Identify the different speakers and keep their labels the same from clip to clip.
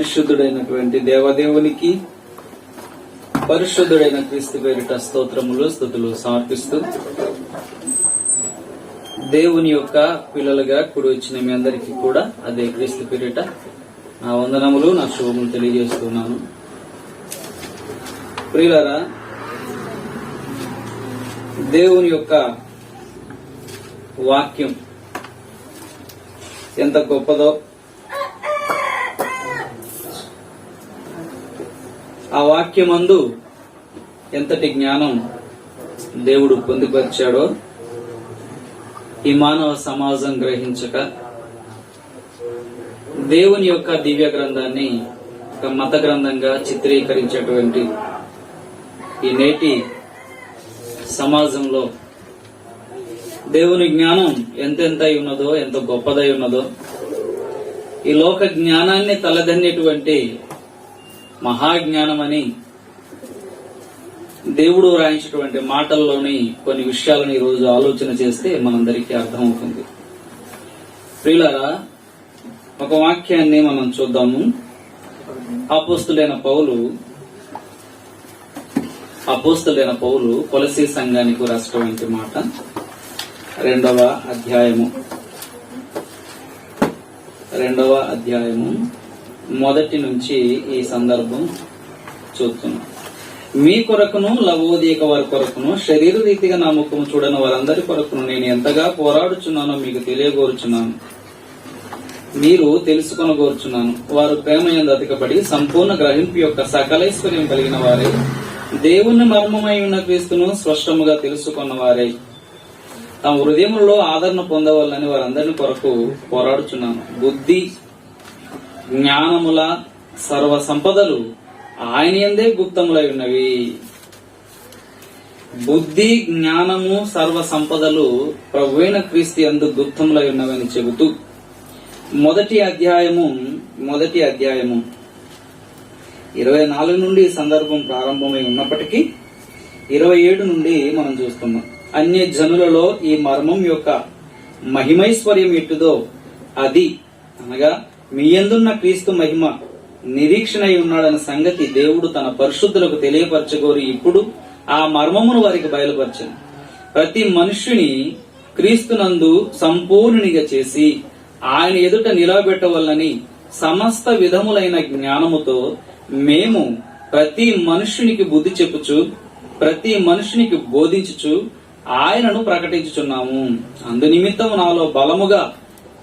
Speaker 1: పరిశుద్ధుడైనటువంటి దేవదేవునికి పరిశుద్ధుడైన క్రీస్తు పేరిట స్తోత్రములు స్తుతులు సమర్పిస్తూ దేవుని యొక్క పిల్లలుగా కూడి వచ్చిన మీ అందరికీ కూడా అదే క్రీస్తు పేరిట నా వందనములు నా శుభములు తెలియజేస్తున్నాను. ప్రియులారా, దేవుని యొక్క వాక్యం ఎంత గొప్పదో, ఆ వాక్యమందు ఎంతటి జ్ఞానం దేవుడు పొందుపరిచాడో ఈ మానవ సమాజం గ్రహించక దేవుని యొక్క దివ్య గ్రంథాన్ని ఒక మత గ్రంథంగా చిత్రీకరించేటువంటి ఈ నేటి సమాజంలో దేవుని జ్ఞానం ఎంతెంతై ఉన్నదో, ఎంత గొప్పదై ఉన్నదో, ఈ లోక జ్ఞానాన్ని తలదన్నేటువంటి మహాజ్ఞానమని దేవుడు రాయించినటువంటి మాటల్లోని కొన్ని విషయాలను ఈ రోజు ఆలోచన చేస్తే మనందరికీ అర్థమవుతుంది. ప్రియులారా, ఒక వాక్యాన్ని మనం చూద్దాము. అపోస్తులైన పౌలు కొలసీ సంఘానికి రాసినటువంటి మాట, 2వ అధ్యాయము మొదటి నుంచి ఈ సందర్భం చూస్తున్నాం. మీ కొరకును లవోదిక వారి కొరకును శరీర రీతిగా నా ముఖము చూడని వారందరి కొరకును నేను ఎంతగా పోరాడుచున్నానో మీకు తెలియగోరుచున్నాను, మీరు తెలుసుకొనగోరుచున్నాను. వారు ప్రేమ యందు అతికబడి సంపూర్ణ గ్రహింపు యొక్క సకలైశ్వర్యం కలిగిన వారై దేవుని మర్మమై ఉన్న క్రీస్తును స్పష్టముగా తెలుసుకున్న వారై తమ హృదయములలో ఆదరణ పొందవాలని వారందరిని కొరకు పోరాడుచున్నాను. బుద్ధి జ్ఞానముల సర్వ సంపదలు ఆయన యందే గుప్తములై ఉన్నవి. బుద్ధి జ్ఞానము సర్వ సంపదలు ప్రభువైన క్రీస్తు యందు గుప్తములై ఉన్నవని చెబుతూ మొదటి అధ్యాయము 24 నుండి ఈ సందర్భం ప్రారంభమై ఉన్నప్పటికీ 27 నుండి మనం చూస్తున్నాం. అన్య జనులలో ఈ మర్మం యొక్క మహిమైశ్వర్యం ఎట్టుదో అది అనగా మీ యందున్న క్రీస్తు మహిమ నిరీక్షణ అయి ఉన్నాడన్న సంగతి దేవుడు తన పరిశుద్ధులకు తెలియపరచగోరి ఇప్పుడు ఆ మర్మమును వారికి బయలుపరచను. ప్రతి మనుష్యుని క్రీస్తునందు సంపూర్ణునిగా చేసి ఆయన ఎదుట నిలబెట్టవల్లని సమస్త విధములైన జ్ఞానముతో మేము ప్రతి మనుష్యునికి బుద్ధి చెప్పుచు ప్రతి మనుష్యునికి బోధించుచు ఆయనను ప్రకటించుచున్నాము. అందు నిమిత్తం నాలో బలముగా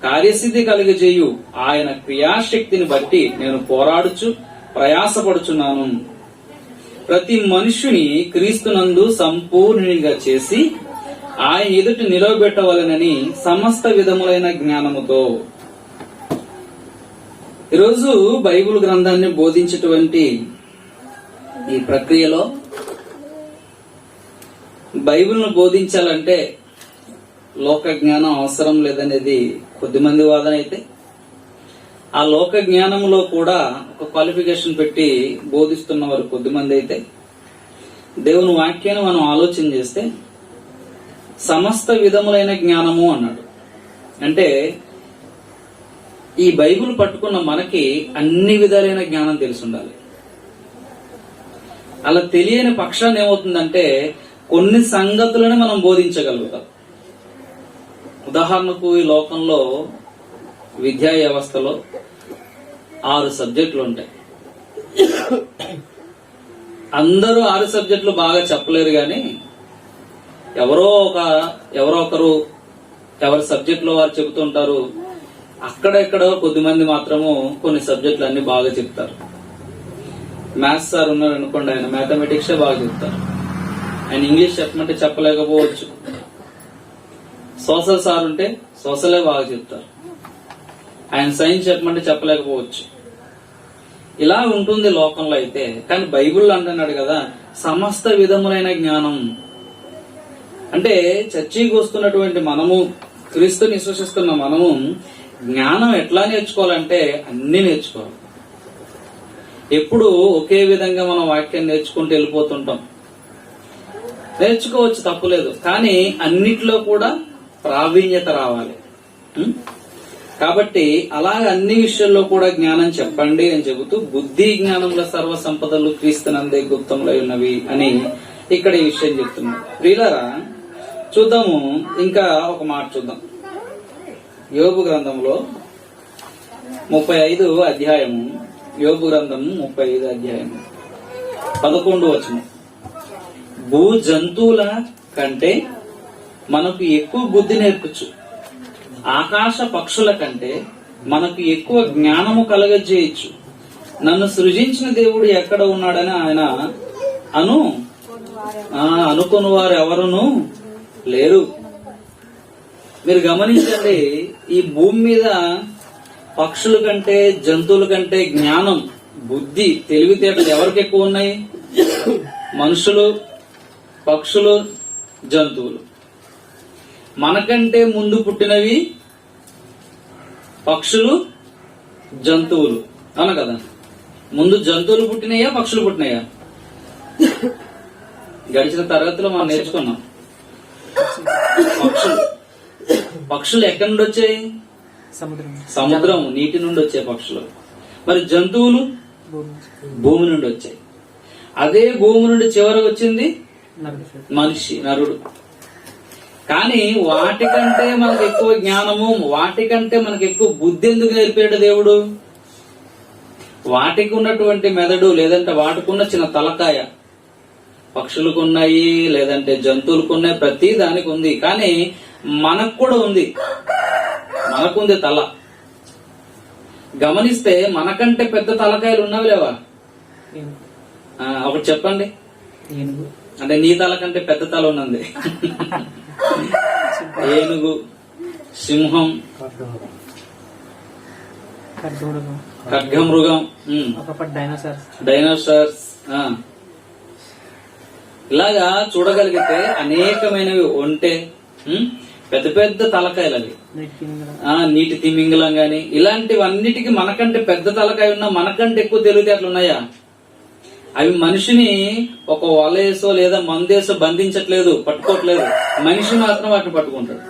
Speaker 1: కార్యసిద్ధి కలిగజేయు ఆయన క్రియాశక్తిని బట్టి నేను పోరాడుచు ప్రయాసపడుచున్నాను. ప్రతి మనుష్యుని క్రీస్తునందు సంపూర్ణునిగా చేసి ఆయన ఎదుట నిలవబెట్టవలనని సమస్త విధములైన జ్ఞానముతో. ఈరోజు బైబిల్ గ్రంథాన్ని బోధించేటువంటి ఈ ప్రక్రియలో బైబిల్ను బోధించాలంటే లోక జ్ఞానం అవసరం లేదనేది కొద్దిమంది వాదన అయితే, ఆ లోక జ్ఞానంలో కూడా ఒక క్వాలిఫికేషన్ పెట్టి బోధిస్తున్న వారు కొద్దిమంది అయితే, దేవుని వాక్యాన్ని మనం ఆలోచన చేస్తే సమస్త విధములైన జ్ఞానము అన్నాడు. అంటే ఈ బైబిల్ పట్టుకున్న మనకి అన్ని విధాలైన జ్ఞానం తెలిసి ఉండాలి. అలా తెలియని పక్షాన్ని ఏమవుతుందంటే కొన్ని సంగతులను మనం బోధించగలుగుతాం. ఉదాహరణకు ఈ లోకంలో విద్యా వ్యవస్థలో 6 సబ్జెక్టులు ఉంటాయి. అందరూ 6 సబ్జెక్టులు బాగా చెప్పలేరు, కానీ ఎవరో ఒకరు ఎవరి సబ్జెక్టులో వారు చెబుతుంటారు. అక్కడెక్కడో కొద్దిమంది మాత్రము కొన్ని సబ్జెక్టులు అన్ని బాగా చెప్తారు. మ్యాథ్స్ సార్ ఉన్నారు అనుకోండి, ఆయన మ్యాథమెటిక్సే బాగా చెప్తారు. ఆయన ఇంగ్లీష్ చెప్పమంటే చెప్పలేకపోవచ్చు. సోషల్ సార్ ఉంటే సోషలే బాగా చెప్తారు. ఆయన సైన్స్ చెప్పమంటే చెప్పలేకపోవచ్చు. ఇలా ఉంటుంది లోకంలో అయితే. కానీ బైబిల్ అంటున్నాడు కదా, సమస్త విధములైన జ్ఞానం. అంటే చర్చికి వస్తున్నటువంటి మనము, క్రీస్తుని విశ్వసిస్తున్న మనము జ్ఞానం ఎట్లా నేర్చుకోవాలంటే అన్ని నేర్చుకోవాలి. ఎప్పుడు ఒకే విధంగా మనం వాక్యాన్ని నేర్చుకుంటూ వెళ్ళిపోతుంటాం. నేర్చుకోవచ్చు, తప్పులేదు, కానీ అన్నిట్లో కూడా ప్రావీణ్యత రావాలి. కాబట్టి అలాగ అన్ని విషయాల్లో కూడా జ్ఞానం చెప్పండి అని చెబుతూ బుద్ధి జ్ఞానముల సర్వ సంపదలు క్రీస్తునందే గుప్తములై ఉన్నవి అని ఇక్కడ ఈ విషయం చెప్తున్నాడు. ప్రియులారా, చూద్దాము, ఇంకా ఒక మాట చూద్దాం. యోబు గ్రంథంలో 35 అధ్యాయము, యోబు గ్రంథము 35 అధ్యాయము 11 వచనం. భూ జంతువుల కంటే మనకు ఎక్కువ బుద్ధి నేర్పచ్చు, ఆకాశ పక్షుల కంటే మనకు ఎక్కువ జ్ఞానము కలగజేయచ్చు. నన్ను సృజించిన దేవుడు ఎక్కడ ఉన్నాడని ఆయన అనుకుని వారు ఎవరును లేరు. మీరు గమనించండి, ఈ భూమి మీద పక్షుల కంటే జంతువుల కంటే జ్ఞానం, బుద్ధి, తెలివితేటలు ఎవరికి ఎక్కువ ఉన్నాయి? మనుషులు, పక్షులు, జంతువులు. మనకంటే ముందు పుట్టినవి పక్షులు, జంతువులు, అవునా కదా? ముందు జంతువులు పుట్టినాయా, పక్షులు పుట్టినాయా? గడిచిన తరగతిలో మనం నేర్చుకున్నాం. పక్షులు ఎక్కడి నుండి వచ్చాయి? సముద్రం, నీటి నుండి వచ్చే పక్షులు. మరి జంతువులు భూమి నుండి వచ్చాయి. అదే భూమి నుండి చివరకు వచ్చింది మనిషి, నరుడు. కానీ వాటికంటే మనకు ఎక్కువ జ్ఞానము, వాటికంటే మనకు ఎక్కువ బుద్ధి ఎందుకు నేర్పాడు దేవుడు? వాటికి ఉన్నటువంటి మెదడు, లేదంటే వాటికున్న చిన్న తలకాయ, పక్షులకు ఉన్నాయి, లేదంటే జంతువులకు ఉన్నాయి, ప్రతి దానికి ఉంది. కానీ మనకు కూడా ఉంది, మనకుంది తల. గమనిస్తే మనకంటే పెద్ద తలకాయలు ఉన్నవి లేవా? ఒకటి చెప్పండి. అంటే నీ తల కంటే పెద్ద తల ఉన్నది. ఏనుగు, సింహం, ఖడ్గమృగం, డైనోసార్స్. ఇలాగా చూడగలిగితే అనేకమైనవి. ఒంటె, పెద్ద పెద్ద తలకాయలు అవి. నీటి తిమింగలం గాని ఇలాంటివన్నిటికీ మనకంటే పెద్ద తలకాయ ఉన్నా మనకంటే ఎక్కువ తెలివితేటలు ఉన్నాయా? అవి మనిషిని ఒక వలేసో లేదా మందేసో బంధించట్లేదు, పట్టుకోవట్లేదు. మనిషి మాత్రం వాటిని పట్టుకుంటాడు.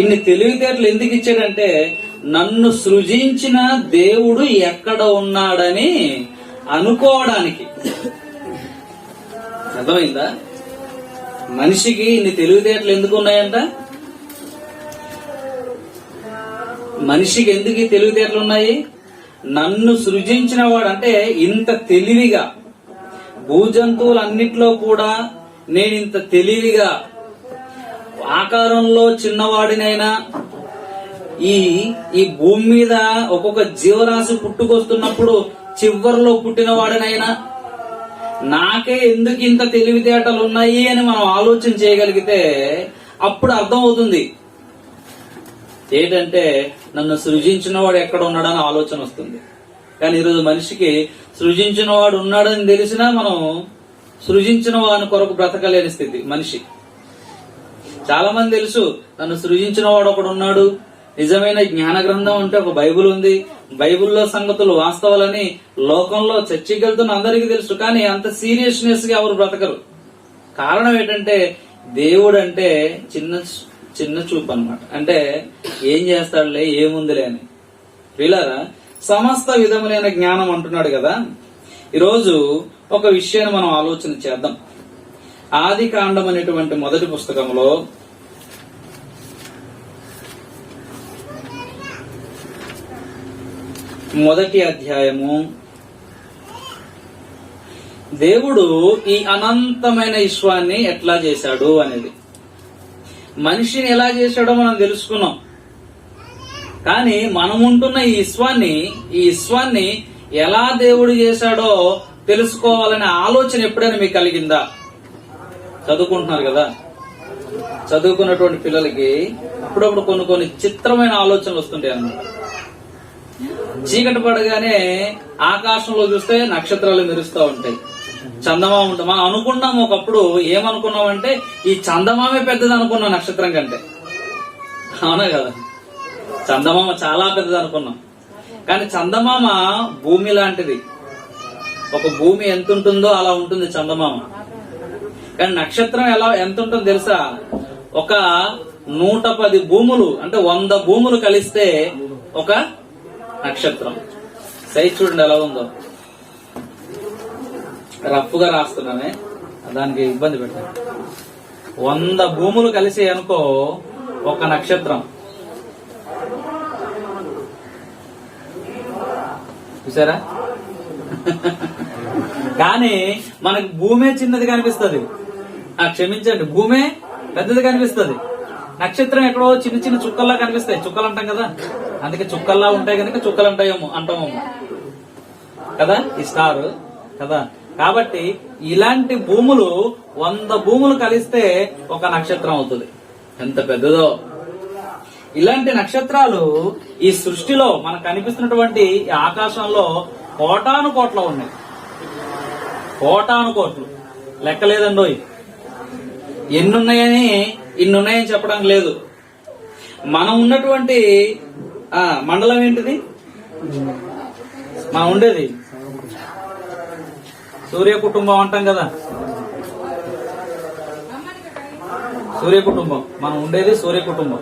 Speaker 1: ఇన్ని తెలివితేటలు ఎందుకు ఇచ్చాడంటే నన్ను సృజించిన దేవుడు ఎక్కడ ఉన్నాడని అనుకోవడానికి. అర్థమైందా? మనిషికి ఇన్ని తెలివితేటలు ఎందుకు ఉన్నాయంట? మనిషికి ఎందుకు ఈ తెలివితేటలు ఉన్నాయి? నన్ను సృజించిన వాడు, అంటే ఇంత తెలివిగా భూజంతువులన్నిట్లో కూడా నేను ఇంత తెలివిగా, ఆకారంలో చిన్నవాడినైనా, ఈ భూమి మీద ఒక్కొక్క జీవరాశి పుట్టుకొస్తున్నప్పుడు చివరిలో పుట్టిన వాడినైనా నాకే ఎందుకు ఇంత తెలివితేటలు ఉన్నాయి అని మనం ఆలోచన చేయగలిగితే అప్పుడు అర్థం అవుతుంది ఏంటంటే నన్ను సృజించిన వాడు ఎక్కడ ఉన్నాడని ఆలోచన వస్తుంది. కానీ ఈరోజు మనిషికి సృజించిన వాడు ఉన్నాడని తెలిసినా మనం సృజించిన వాని కొరకు బ్రతకలేని స్థితి మనిషి. చాలా మంది తెలుసు నన్ను సృజించిన వాడు ఒకడు ఉన్నాడు, నిజమైన జ్ఞాన గ్రంథం అంటే ఒక బైబుల్ ఉంది, బైబుల్లో సంగతులు వాస్తవాలని లోకంలో చర్చికి వెళ్తున్న అందరికీ తెలుసు. కానీ అంత సీరియస్నెస్ గా ఎవరు బ్రతకరు. కారణం ఏంటంటే దేవుడు అంటే చిన్న చూపు అన్నమాట. అంటే ఏం చేస్తాడులే, ఏముందిలే అని. వీళ్ళారా, సమస్త విధములైన జ్ఞానం అంటున్నాడు కదా. ఈరోజు ఒక విషయాన్ని మనం ఆలోచన చేద్దాం. ఆది కాండం అనేటువంటి మొదటి పుస్తకంలో మొదటి అధ్యాయము, దేవుడు ఈ అనంతమైన విశ్వాన్ని ఎట్లా చేశాడు అనేది, మనిషిని ఎలా చేశాడో మనం తెలుసుకున్నాం. కానీ మనముంటున్న ఈ విశ్వాన్ని ఎలా దేవుడు చేశాడో తెలుసుకోవాలనే ఆలోచన ఎప్పుడైనా మీకు కలిగిందా? చదువుకుంటున్నారు కదా, చదువుకున్నటువంటి పిల్లలకి అప్పుడప్పుడు కొన్ని చిత్రమైన ఆలోచనలు వస్తుంటాయి అన్నమాట. చీకటి పడగానే ఆకాశంలో చూస్తే నక్షత్రాలు మెరుస్తూ ఉంటాయి, చందమామ ఉంటుంది. మనం అనుకున్నాం ఒకప్పుడు, ఏమనుకున్నామంటే ఈ చందమామే పెద్దది అనుకున్నాం నక్షత్రం కంటే. అవునా కదా? చందమామ చాలా పెద్దది అనుకున్నాం. కానీ చందమామ భూమి లాంటిది. ఒక భూమి ఎంత ఉంటుందో అలా ఉంటుంది చందమామ. కానీ నక్షత్రం ఎంత ఉంటుందో తెలుసా? ఒక 110 భూములు, అంటే 100 భూములు కలిస్తే ఒక నక్షత్రం. సైజ్ చూడండి ఎలా ఉందో. రఫ్ గా రాస్తున్నానే, దానికి ఇబ్బంది పెట్టాను. 100 భూములు కలిసి అనుకో ఒక నక్షత్రం. చూసారా? కానీ మనకి భూమే చిన్నది కనిపిస్తుంది. క్షమించండి, భూమే పెద్దది కనిపిస్తుంది. నక్షత్రం ఎక్కడో చిన్న చిన్న చుక్కల్లా కనిపిస్తాయి. చుక్కలు అంటాం కదా, అందుకే చుక్కల్లా ఉంటాయి కనుక చుక్కలు అంటాము కదా, ఈ స్టార్ కదా. కాబట్టి ఇలాంటి భూములు 100 భూములు కలిస్తే ఒక నక్షత్రం అవుతుంది. ఎంత పెద్దదో! ఇలాంటి నక్షత్రాలు ఈ సృష్టిలో మనకు కనిపిస్తున్నటువంటి ఈ ఆకాశంలో కోటాను కోట్లు ఉన్నాయి. కోటాను కోట్లు లెక్కలేదండోయ్. ఎన్నున్నాయని ఇన్నున్నాయని చెప్పడానికి లేదు. మనం ఉన్నటువంటి మండలం ఏంటిది? మనం ఉండేది సూర్య కుటుంబం అంటాం కదా. సూర్య కుటుంబం, మనం ఉండేది సూర్య కుటుంబం.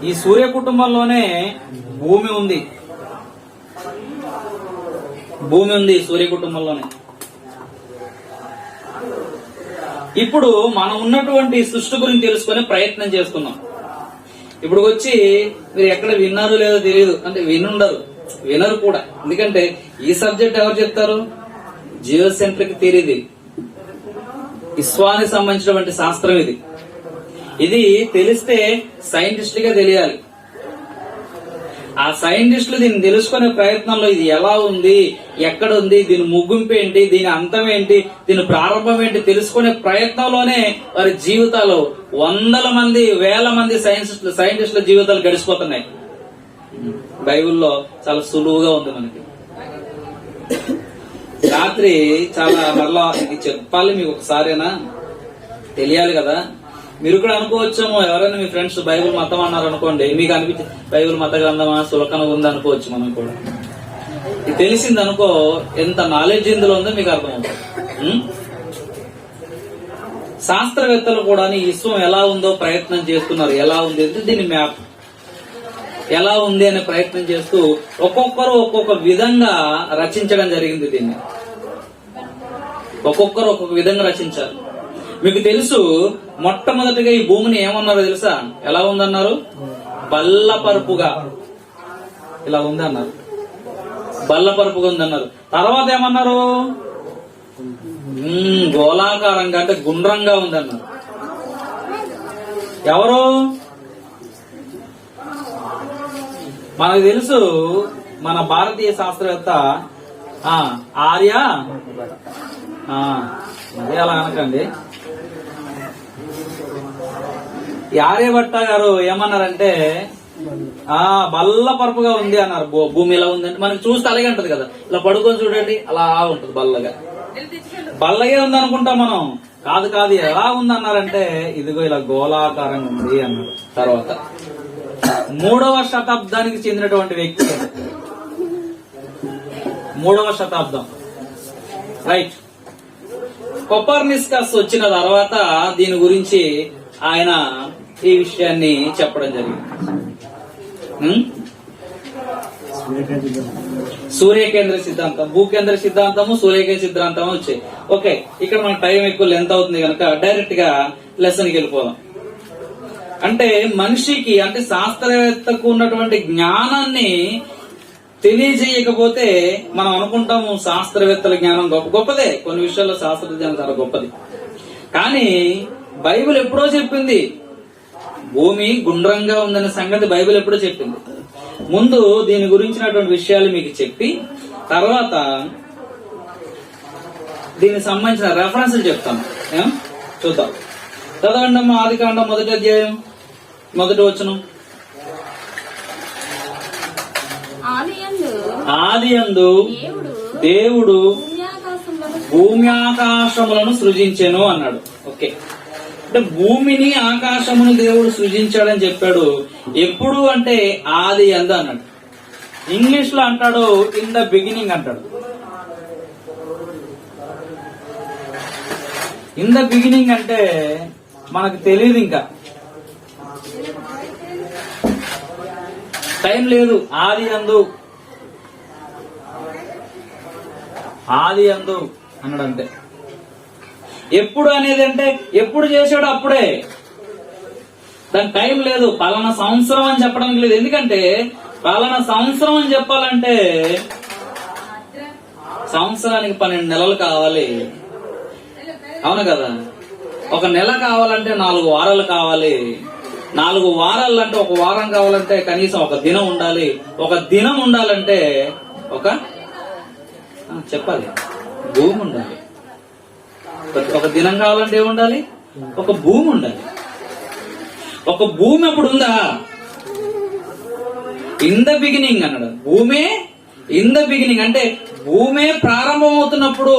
Speaker 1: ఈ సూర్య కుటుంబంలోనే భూమి ఉంది. భూమి ఉంది సూర్య కుటుంబంలోనే. ఇప్పుడు మనం ఉన్నటువంటి సృష్టి గురించి తెలుసుకునే ప్రయత్నం చేస్తున్నాం. ఇప్పుడు వచ్చి మీరు ఎక్కడ విన్నారో లేదో తెలియదు, అంటే వినుండరు, వినరు కూడా. ఎందుకంటే ఈ సబ్జెక్ట్ ఎవరు చెప్తారు? జియోసెంట్రిక్ థియరీ ఇది, విశ్వానికి సంబంధించినటువంటి శాస్త్రం ఇది. ఇది తెలిస్తే సైంటిస్టులుగా తెలియాలి. ఆ సైంటిస్టులు దీన్ని తెలుసుకునే ప్రయత్నంలో ఇది ఎలా ఉంది, ఎక్కడ ఉంది, దీని ముగింపు ఏంటి, దీని అంతం ఏంటి, దీని ప్రారంభం ఏంటి తెలుసుకునే ప్రయత్నంలోనే వారి జీవితాలు 100 మంది 1000 మంది సైంటిస్టుల జీవితాలు గడిచిపోతున్నాయి. బైబిల్లో చాలా సులువుగా ఉంది మనకి. రాత్రి చాలా మరలా ఇది చెప్పాలి మీకు ఒకసారేనా, తెలియాలి కదా. మీరు కూడా అనుకోవచ్చేమో, ఎవరైనా మీ ఫ్రెండ్స్ బైబిల్ మతం అన్నారు అనుకోండి, మీకు అనిపించి బైబిల్ మత గ్రంథమా సులకనగా ఉంది అనుకోవచ్చు. మనం కూడా ఇది తెలిసింది అనుకో, ఎంత నాలెడ్జ్ ఇందులో ఉందో మీకు అర్థమవుతుంది. శాస్త్రవేత్తలు కూడా ఈ విశ్వం ఎలా ఉందో ప్రయత్నం చేస్తున్నారు. ఎలా ఉంది దీని మ్యాప్ ఎలా ఉంది అనే ప్రయత్నం చేస్తూ ఒక్కొక్కరు ఒక్కొక్క విధంగా రచించడం జరిగింది. దీన్ని ఒక్కొక్కరు ఒక్కొక్క విధంగా రచించారు. మీకు తెలుసు, మొట్టమొదటిగా ఈ భూమిని ఏమన్నారో తెలుసా? ఎలా ఉందన్నారు? బల్లపరుపుగా ఇలా ఉంది అన్నారు. బల్లపరుపుగా ఉందన్నారు. తర్వాత ఏమన్నారు? గోళాకారంగా అంటే గుండ్రంగా ఉందన్నారు. ఎవరు? మనకు తెలుసు, మన భారతీయ శాస్త్రవేత్త ఆర్య, అదే అలా అనకండి, ఆర్యభట్ట గారు ఏమన్నారంటే బల్లపరుపుగా ఉంది అన్నారు. భూమి ఎలా ఉందంటే మనకి చూస్తే అలాగే ఉంటది కదా, ఇలా పడుకొని చూడండి అలా ఉంటది, బల్లగా. బల్లగే ఉంది అనుకుంటాం మనం. కాదు కాదు, ఎలా ఉంది అన్నారంటే ఇదిగో ఇలా గోళాకారంగా ఉంది అన్నారు. తర్వాత 3వ శతాబ్దానికి చెందినటువంటి వ్యక్తి, 3వ శతాబ్దం, రైట్. కొపర్నికస్ వచ్చిన తర్వాత దీని గురించి ఆయన ఈ విషయాన్ని చెప్పడం జరిగింది. సూర్యకేంద్ర సిద్ధాంతం, భూకేంద్ర సిద్ధాంతము, సూర్యకేంద్ర సిద్ధాంతము వచ్చాయి. ఓకే, ఇక్కడ మనకు టైం ఎక్కువ లెంత్ అవుతుంది కనుక డైరెక్ట్ గా లెసన్కి వెళ్ళిపోదాం. అంటే మనిషికి, అంటే శాస్త్రవేత్తకు ఉన్నటువంటి జ్ఞానాన్ని తెలియజేయకపోతే మనం అనుకుంటాము శాస్త్రవేత్తల జ్ఞానం గొప్పదే. కొన్ని విషయాల్లో శాస్త్ర జ్ఞానం చాలా గొప్పది. కానీ బైబిల్ ఎప్పుడో చెప్పింది భూమి గుండ్రంగా ఉందనే సంగతి. బైబిల్ ఎప్పుడో చెప్పింది. ముందు దీని గురించినటువంటి విషయాలు మీకు చెప్పి తర్వాత దీనికి సంబంధించిన రెఫరెన్స్లు చెప్తాను. చూద్దాం. చదవండి అమ్మా, ఆదికాండం 1వ అధ్యాయం 1వ వచనం. ఆదియందు దేవుడు భూమి ఆకాశములను సృజించెను అన్నాడు. ఓకే, అంటే భూమిని ఆకాశమును దేవుడు సృజించాడని చెప్పాడు. ఎప్పుడు అంటే ఆది యందు అన్నాడు. ఇంగ్లీష్ లో అంటాడు ఇన్ ద బిగినింగ్ అంటాడు. ఇన్ ద బిగినింగ్ అంటే మనకు తెలియదు. ఇంకా టైం లేదు. ఆది యందు అన్నాడు అంతే. ఎప్పుడు అనేది అంటే ఎప్పుడు చేశాడో అప్పుడే, దానికి టైం లేదు. పలానా సంవత్సరం అని చెప్పడానికి లేదు. ఎందుకంటే పలానా సంవత్సరం అని చెప్పాలంటే సంవత్సరానికి 12 నెలలు కావాలి, అవును కదా. ఒక నెల కావాలంటే 4 వారాలు కావాలి. 4 వారాలు అంటే ఒక వారం కావాలంటే కనీసం ఒక దినం ఉండాలి. ఒక దినం ఉండాలంటే చెప్పాలి భూమి ఉండాలి. ఒక దినం కావాలంటే ఏముండాలి? ఒక భూమి ఉండాలి. ఒక భూమి అప్పుడు ఉందా? ఇన్ ద బిగినింగ్ అన్నాడు. భూమే ఇన్ ద బిగినింగ్ అంటే భూమే ప్రారంభం అవుతున్నప్పుడు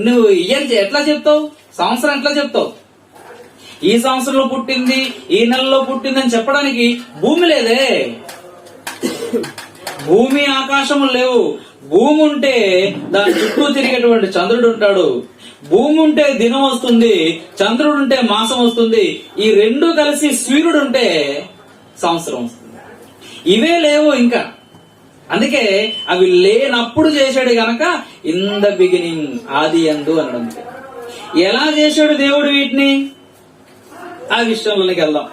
Speaker 1: నువ్వు ఇయర్ ఎట్లా చెప్తావు? సంవత్సరం ఎట్లా చెప్తావు? ఈ సంవత్సరంలో పుట్టింది, ఈ నెలలో పుట్టింది అని చెప్పడానికి భూమి లేదే. భూమి ఆకాశము లేవు. భూమి ఉంటే దాని చుట్టూ తిరిగేటువంటి చంద్రుడు ఉంటాడు. భూమి ఉంటే దినం వస్తుంది, చంద్రుడు ఉంటే మాసం వస్తుంది. ఈ రెండు కలిసి సూర్యుడు ఉంటే సంవత్సరం వస్తుంది. ఇవే లేవు ఇంకా. అందుకే అవి లేనప్పుడు చేశాడు గనక ఇన్ ద బిగినింగ్, ఆది యందు అనడం. ఎలా చేశాడు దేవుడు వీటిని? ఆ విషయంలోకి వెళ్దాం.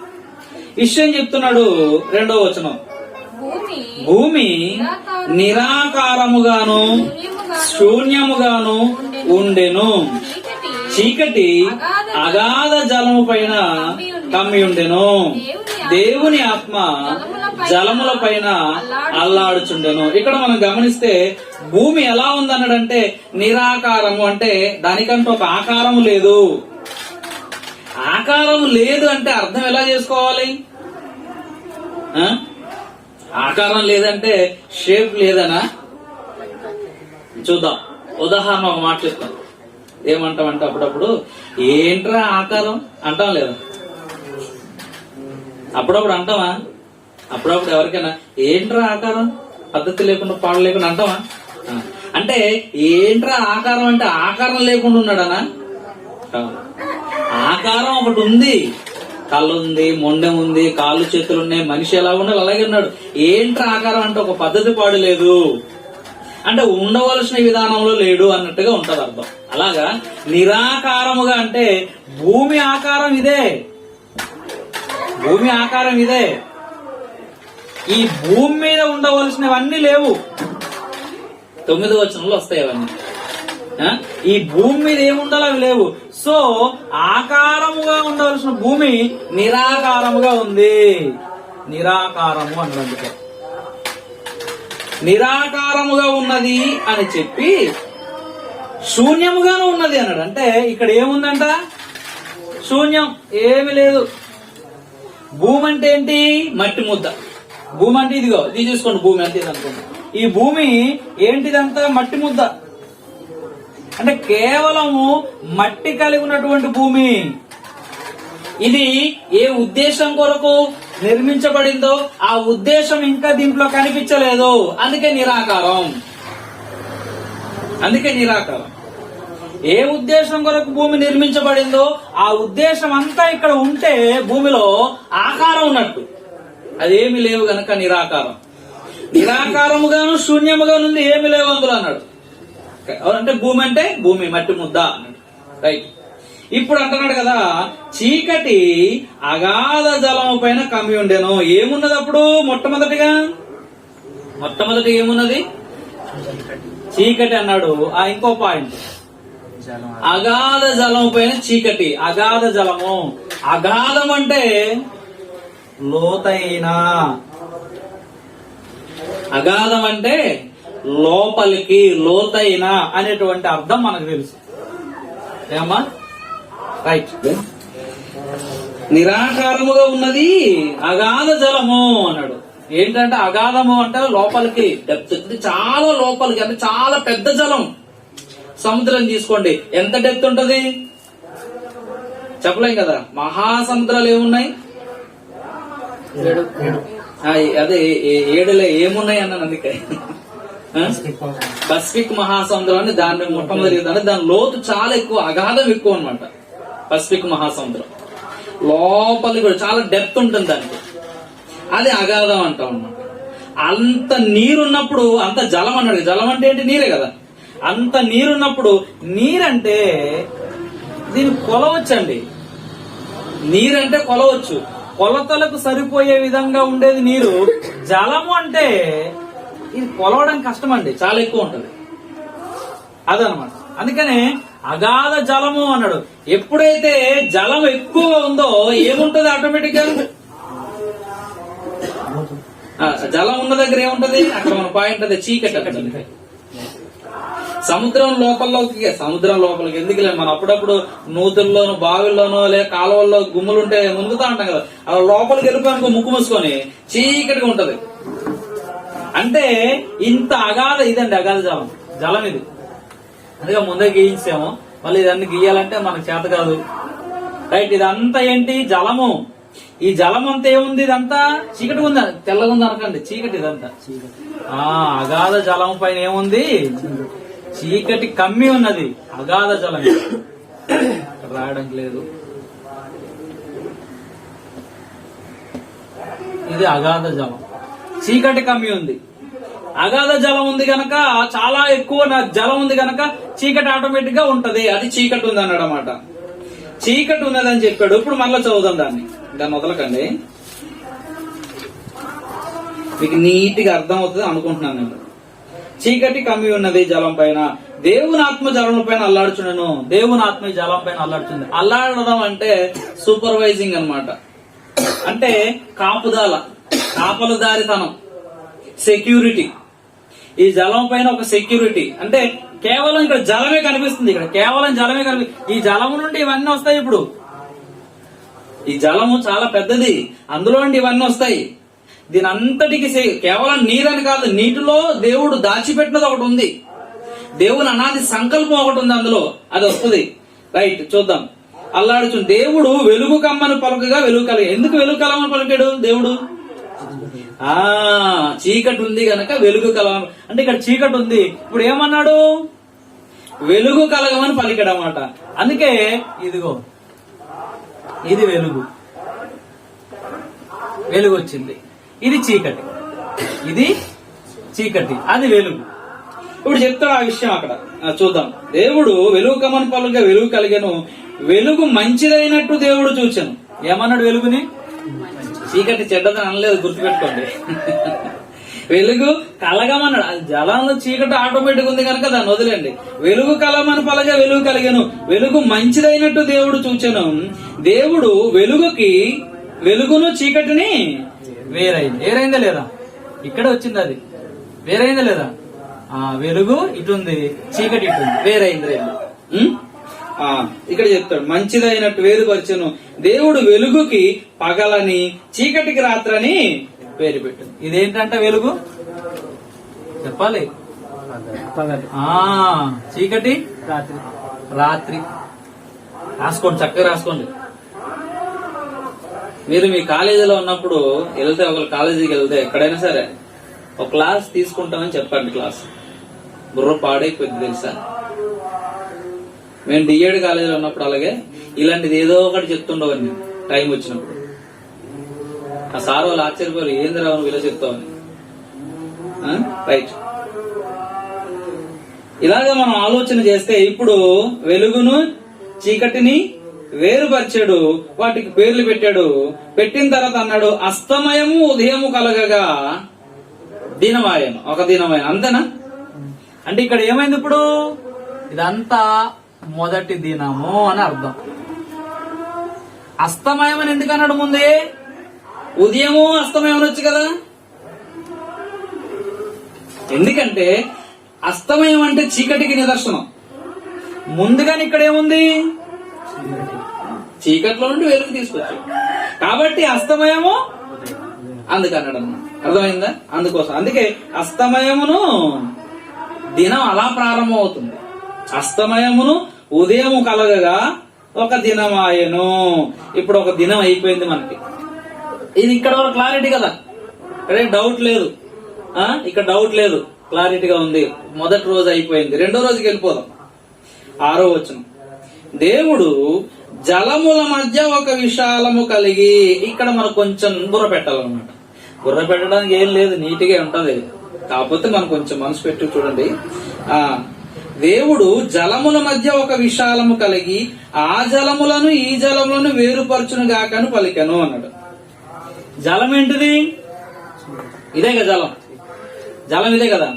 Speaker 1: విషయం చెప్తున్నాడు 2వ వచనం. భూమి నిరాకారముగాను శూన్యముగాను ఉండెను, చీకటి అగాధ జలము పైన కమ్మి ఉండెను, దేవుని ఆత్మ జలముల పైన అల్లాడుచుండెను. ఇక్కడ మనం గమనిస్తే భూమి ఎలా ఉందన్నాడంటే నిరాకారము, అంటే దానికంటే ఒక ఆకారము లేదు. ఆకారం లేదు అంటే అర్థం ఎలా చేసుకోవాలి? ఆకారం లేదంటే షేప్ లేదనా? చూద్దాం. ఉదాహరణ ఒక మాట చెప్తాం. ఏమంటామంటే అప్పుడప్పుడు ఏంట్రా ఆకారం అంటాం లేదా? అప్పుడప్పుడు అంటామా? అప్పుడప్పుడు ఎవరికైనా ఏంట్రా ఆకారం, పద్ధతి లేకుండా పాడు లేకుండా అంటామా? అంటే ఏంట్రా ఆకారం అంటే ఆకారం లేకుండా ఉన్నాడనా? ఆకారం ఒకటి ఉంది. కళ్ళు ఉంది, మొండెం ఉంది, కాళ్ళు చేతులు ఉన్నాయి, మనిషి ఎలా ఉన్నాడు అలాగే ఉన్నాడు. ఏంట్రా ఆకారం అంటే ఒక పద్ధతి పాడు లేదు, అంటే ఉండవలసిన విధానంలో లేడు అన్నట్టుగా ఉంటది అర్థం. అలాగా నిరాకారముగా అంటే భూమి ఆకారం ఇదే. భూమి ఆకారం ఇదే. ఈ భూమి మీద ఉండవలసినవన్నీ లేవు. 9వ వచనంలో వస్తాయి అవన్నీ. ఈ భూమి మీద ఏముండాలో అవి లేవు. సో ఆకారముగా ఉండవలసిన భూమి నిరాకారముగా ఉంది. నిరాకారము అన్నందుకే నిరాకారముగా ఉన్నది అని చెప్పి శూన్యముగాను ఉన్నది అన్నాడు. అంటే ఇక్కడ ఏముందంట? శూన్యం, ఏమి లేదు. భూమి అంటే ఏంటి? మట్టి ముద్ద. భూమి అంటే ఇదిగో, ఇది చూసుకోండి. భూమి అంటే ఇది అనుకోండి. ఈ భూమి ఏంటిదంతా? మట్టి ముద్ద. అంటే కేవలము మట్టి కలిగి ఉన్నటువంటి భూమి. ఇది ఏ ఉద్దేశం కొరకు నిర్మించబడిందో ఆ ఉద్దేశం ఇంకా దీంట్లో కనిపించలేదు. అందుకే నిరాకారం. ఏ ఉద్దేశం కొరకు భూమి నిర్మించబడిందో ఆ ఉద్దేశం అంతా ఇక్కడ ఉంటే భూమిలో ఆకారం ఉన్నట్టు. అదేమి లేవు గనక నిరాకారం. నిరాకారముగాను శూన్యముగానుంది, ఏమి లేవు అందులో అన్నాడు. అంటే భూమి అంటే భూమి, మట్టి ముద్ద అన్నాడు. రైట్. ఇప్పుడు అంటున్నాడు కదా, చీకటి అగాధ జలము పైన కమ్మి ఉండేను. ఏమున్నది అప్పుడు? మొట్టమొదటి ఏమున్నది? చీకటి అన్నాడు. ఇంకో పాయింట్, అగాధ జలము పైన చీకటి. అగాధ జలము, అగాధం అంటే లోతైన. అగాధం అంటే లోపలికి, లోతైన అనేటువంటి అర్థం మనకు తెలుసు. ఏమా? రైట్. నిరాకారముగా ఉన్నది అగాధ జలము అన్నాడు. ఏంటంటే అగాధము అంటే లోపలికి, డెప్త్, చాలా లోపలికి, అంటే చాలా పెద్ద జలం. సముద్రం తీసుకోండి, ఎంత డెప్త్ ఉంటది చెప్పలేం కదా. మహాసముద్రాలు ఏమున్నాయి? అదే 7 ఏమున్నాయి అన్నాను. అందుకే పసిఫిక్ మహాసముద్రం అని దాన్ని మొట్టమొదటి, దాని లోతు చాలా ఎక్కువ, అగాధం ఎక్కువ అన్నమాట. పసిఫిక్ మహాసముద్రం లోపలికి కూడా చాలా డెప్త్ ఉంటుంది దానికి. అది అగాధం అంటాం అన్నమాట. అంత నీరున్నప్పుడు అంత జలం అన్నాడు. జలం అంటే ఏంటి? నీరే కదా. అంత నీరున్నప్పుడు నీరంటే దీన్ని కొలవచ్చండి. నీరంటే కొలవచ్చు, కొలతలకు సరిపోయే విధంగా ఉండేది నీరు. జలము అంటే ఇది కొలవడం కష్టం అండి, చాలా ఎక్కువ ఉంటది అదనమాట. అందుకనే అగాధ జలము అన్నాడు. ఎప్పుడైతే జలం ఎక్కువ ఉందో ఏముంటది? ఆటోమేటిక్ గా జలం ఉన్న దగ్గర ఏముంటది? అక్కడ మన పాయింట్ అదే, చీకటి. అక్కడ సముద్రం లోపలికి ఎందుకులే, మనం అప్పుడప్పుడు నూతుల్లోనూ బావిల్లోనో లే కాలువల్లో గుమ్ములుంటే మునుగుతా ఉంటాం కదా, అలా లోపలికి వెళ్ళిపోయానుకో ముక్కు మూసుకొని చీకటిగా ఉంటది. అంటే ఇంత ఇదండి అగాధ జలం ఇది. అందుకే ముందే గీయించాము, మళ్ళీ ఇదన్నీ గీయాలంటే మనకు చేత కాదు. రైట్, ఇదంతా ఏంటి? జలము. ఈ జలం అంతా ఏముంది? ఇదంతా చీకటి ఉంది, తెల్లగా ఉంది అనకండి, చీకటి ఇదంతా. అగాధ జలం పైన ఏముంది? చీకటి కమ్మి ఉన్నది. అగాధ జలం రాయడం లేదు. ఇది అగాధ జలం, చీకటి కమ్మి ఉంది. అగాధ జలం ఉంది గనక, చాలా ఎక్కువ జలం ఉంది గనక చీకటి ఆటోమేటిక్ గా ఉంటది. అది చీకటి ఉంది అన్నాడు అన్నమాట. చీకటి ఉన్నదని చెప్పాడు. ఇప్పుడు మళ్ళీ చదువుదాం దాన్ని వదలకండి, మీకు నీట్ గా అర్థం అవుతుంది అనుకుంటున్నాను నేను. చీకటి కమ్మి ఉన్నది జలం పైన, దేవుని ఆత్మ జలం పైన అల్లాడుచుండెను. దేవుని ఆత్మ ఈ జలం పైన అల్లాడుచుంది. అల్లాడడం అంటే సూపర్వైజింగ్ అన్నమాట. అంటే కాపలదారితనం, సెక్యూరిటీ. ఈ జలం పైన ఒక సెక్యూరిటీ. అంటే కేవలం ఇక్కడ జలమే కనిపిస్తుంది, ఇక్కడ కేవలం జలమే కనిపిస్తుంది. ఈ జలము నుండి ఇవన్నీ వస్తాయి. ఇప్పుడు ఈ జలము చాలా పెద్దది, అందులో నుండి ఇవన్నీ వస్తాయి. దీని అంతటికి కేవలం నీరని కాదు, నీటిలో దేవుడు దాచిపెట్టినది ఒకటి ఉంది. దేవుని అనాది సంకల్పం ఒకటి ఉంది, అందులో అది వస్తుంది. రైట్, చూద్దాం. అల్లాడుచు దేవుడు వెలుగు కమ్మని పలుకగా వెలుగు కలిగి. ఎందుకు వెలుగు కలమని పలికాడు దేవుడు? చీకటి ఉంది గనక వెలుగు కలగ. అంటే ఇక్కడ చీకటి ఉంది, ఇప్పుడు ఏమన్నాడు? వెలుగు కలగమని పలికాడు అన్నమాట. అందుకే ఇదిగో ఇది వెలుగు వచ్చింది. ఇది చీకటి, అది వెలుగు. ఇప్పుడు చెప్తాడు ఆ విషయం అక్కడ, చూద్దాం. దేవుడు వెలుగు కమ్మని పలుకగా వెలుగు కలిగెను, వెలుగు మంచిదైనట్టు దేవుడు చూచాను. ఏమన్నాడు? వెలుగుని. చీకటి చెడ్డదని అనలేదు, గుర్తుపెట్టుకోండి. వెలుగు కలగమన్నాడు. అది జలంలో చీకటి ఆటోమేటిక్ ఉంది కనుక దాన్ని వదిలేండి. వెలుగు కలమని పలగా వెలుగు కలిగను, వెలుగు మంచిదైనట్టు దేవుడు చూచెను. దేవుడు వెలుగును చీకటిని వేరైందా లేదా? ఇక్కడ వచ్చింది, అది వేరైందా లేదా? వెలుగు ఇటుంది, చీకటి ఇటుంది, వేరైంది. ఇక్కడ చెప్తాడు మంచిదైనట్టు వేరుపరచను. దేవుడు వెలుగుకి పగలని చీకటికి రాత్రని పేరు పెట్టింది. ఇదేంటంటే వెలుగు చెప్పాలి, చీకటి రాత్రి. రాసుకోండి, చక్కగా రాసుకోండి. మీరు మీ కాలేజీలో ఉన్నప్పుడు వెళ్తే, ఒక కాలేజీకి వెళ్తే ఎక్కడైనా సరే ఒక క్లాస్ తీసుకుంటామని చెప్పండి. క్లాస్ బుర్ర పాడైపోయింది తెలుసా. మేము డిఎడ్ కాలేజీలో ఉన్నప్పుడు అలాగే ఇలాంటిది ఏదో ఒకటి చెప్తుండవని టైం వచ్చినప్పుడు. ఆ సార్ వాళ్ళు ఆశ్చర్యపోయారు, ఏంది రావు ఇలా చెప్తామని. రైట్, ఇలాగా మనం ఆలోచన చేస్తే ఇప్పుడు వెలుగును చీకటిని వేరుపరిచాడు, వాటికి పేర్లు పెట్టాడు. పెట్టిన తర్వాత అన్నాడు అస్తమయము ఉదయము కలగగా దినమాయను, ఒక దినమైన. అంతేనా? అంటే ఇక్కడ ఏమైంది? ఇప్పుడు ఇదంతా మొదటి దినము అని అర్థం. అస్తమయం అని ఎందుకు అన్నాడు ముందే? ఉదయము అస్తమయం అనొచ్చు కదా. ఎందుకంటే అస్తమయం అంటే చీకటికి నిదర్శనం. ముందుగానే ఇక్కడ ఏముంది? చీకట్లో నుండి వెలుగు తీసుకొచ్చాడు కాబట్టి అస్తమయము అందుకన్నాడు అన్నమాట. అర్థమైందా? అందుకోసం అందుకే అస్తమయమును దినం అలా ప్రారంభం అవుతుంది. అస్తమయమును ఉదయము కలగగా ఒక దినమాయను. ఇప్పుడు ఒక దినం అయిపోయింది మనకి. ఇది ఇక్కడ వరకు క్లారిటీ కదా, ఇక్కడే డౌట్ లేదు. ఇక్కడ డౌట్ లేదు, క్లారిటీగా ఉంది. మొదటి రోజు అయిపోయింది, రెండో రోజుకి వెళ్ళిపోదాం. 6వ వచనం. దేవుడు జలముల మధ్య ఒక విశాలము కలిగి. ఇక్కడ మనకు కొంచెం బుర్ర పెట్టాలన్నమాట. బుర్ర పెట్టడానికి ఏం లేదు, నీట్గా ఉంటది. కాకపోతే మనం కొంచెం మనసు పెట్టి చూడండి. దేవుడు జలముల మధ్య ఒక విశాలము కలిగి ఆ జలములను ఈ జలములను వేరుపరచును గాకను పలికెను అన్నాడు. జలం ఏంటిది? ఇదే కదా జలం. జలం ఇదే కదా.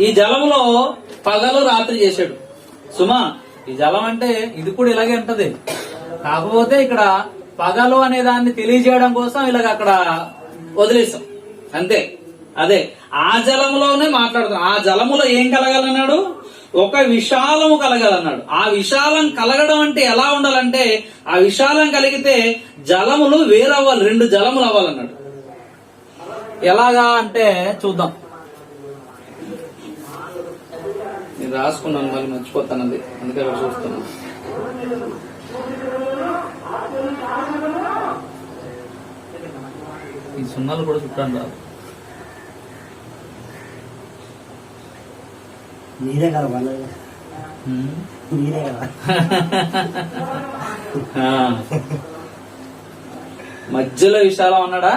Speaker 1: ఈ జలములో పగలు రాత్రి చేశాడు. సుమా, ఈ జలం అంటే ఇది కూడా ఇలాగే ఉంటది. కాకపోతే ఇక్కడ పగలు అనే దాన్ని తెలియజేయడం కోసం ఇలాగ అక్కడ వదిలేసాం అంతే. అదే ఆ జలములోనే మాట్లాడుతాం. ఆ జలములో ఏం కలగాలన్నాడు? ఒక విశాలము కలగాలన్నాడు. ఆ విశాలం కలగడం అంటే ఎలా ఉండాలంటే, ఆ విశాలం కలిగితే జలములు వేరవ్వాలి, 2 జలములు అవ్వాలన్నాడు. ఎలాగా అంటే చూద్దాం. నేను రాసుకున్నాను, మళ్ళీ మర్చిపోతానండి, అందుకే అక్కడ చూస్తున్నాను. ఈ సున్నాలు కూడా చుట్టాను రాదు.
Speaker 2: మీరే కదా మీరే కదా.
Speaker 1: మధ్యలో విశాలం అన్నాడా?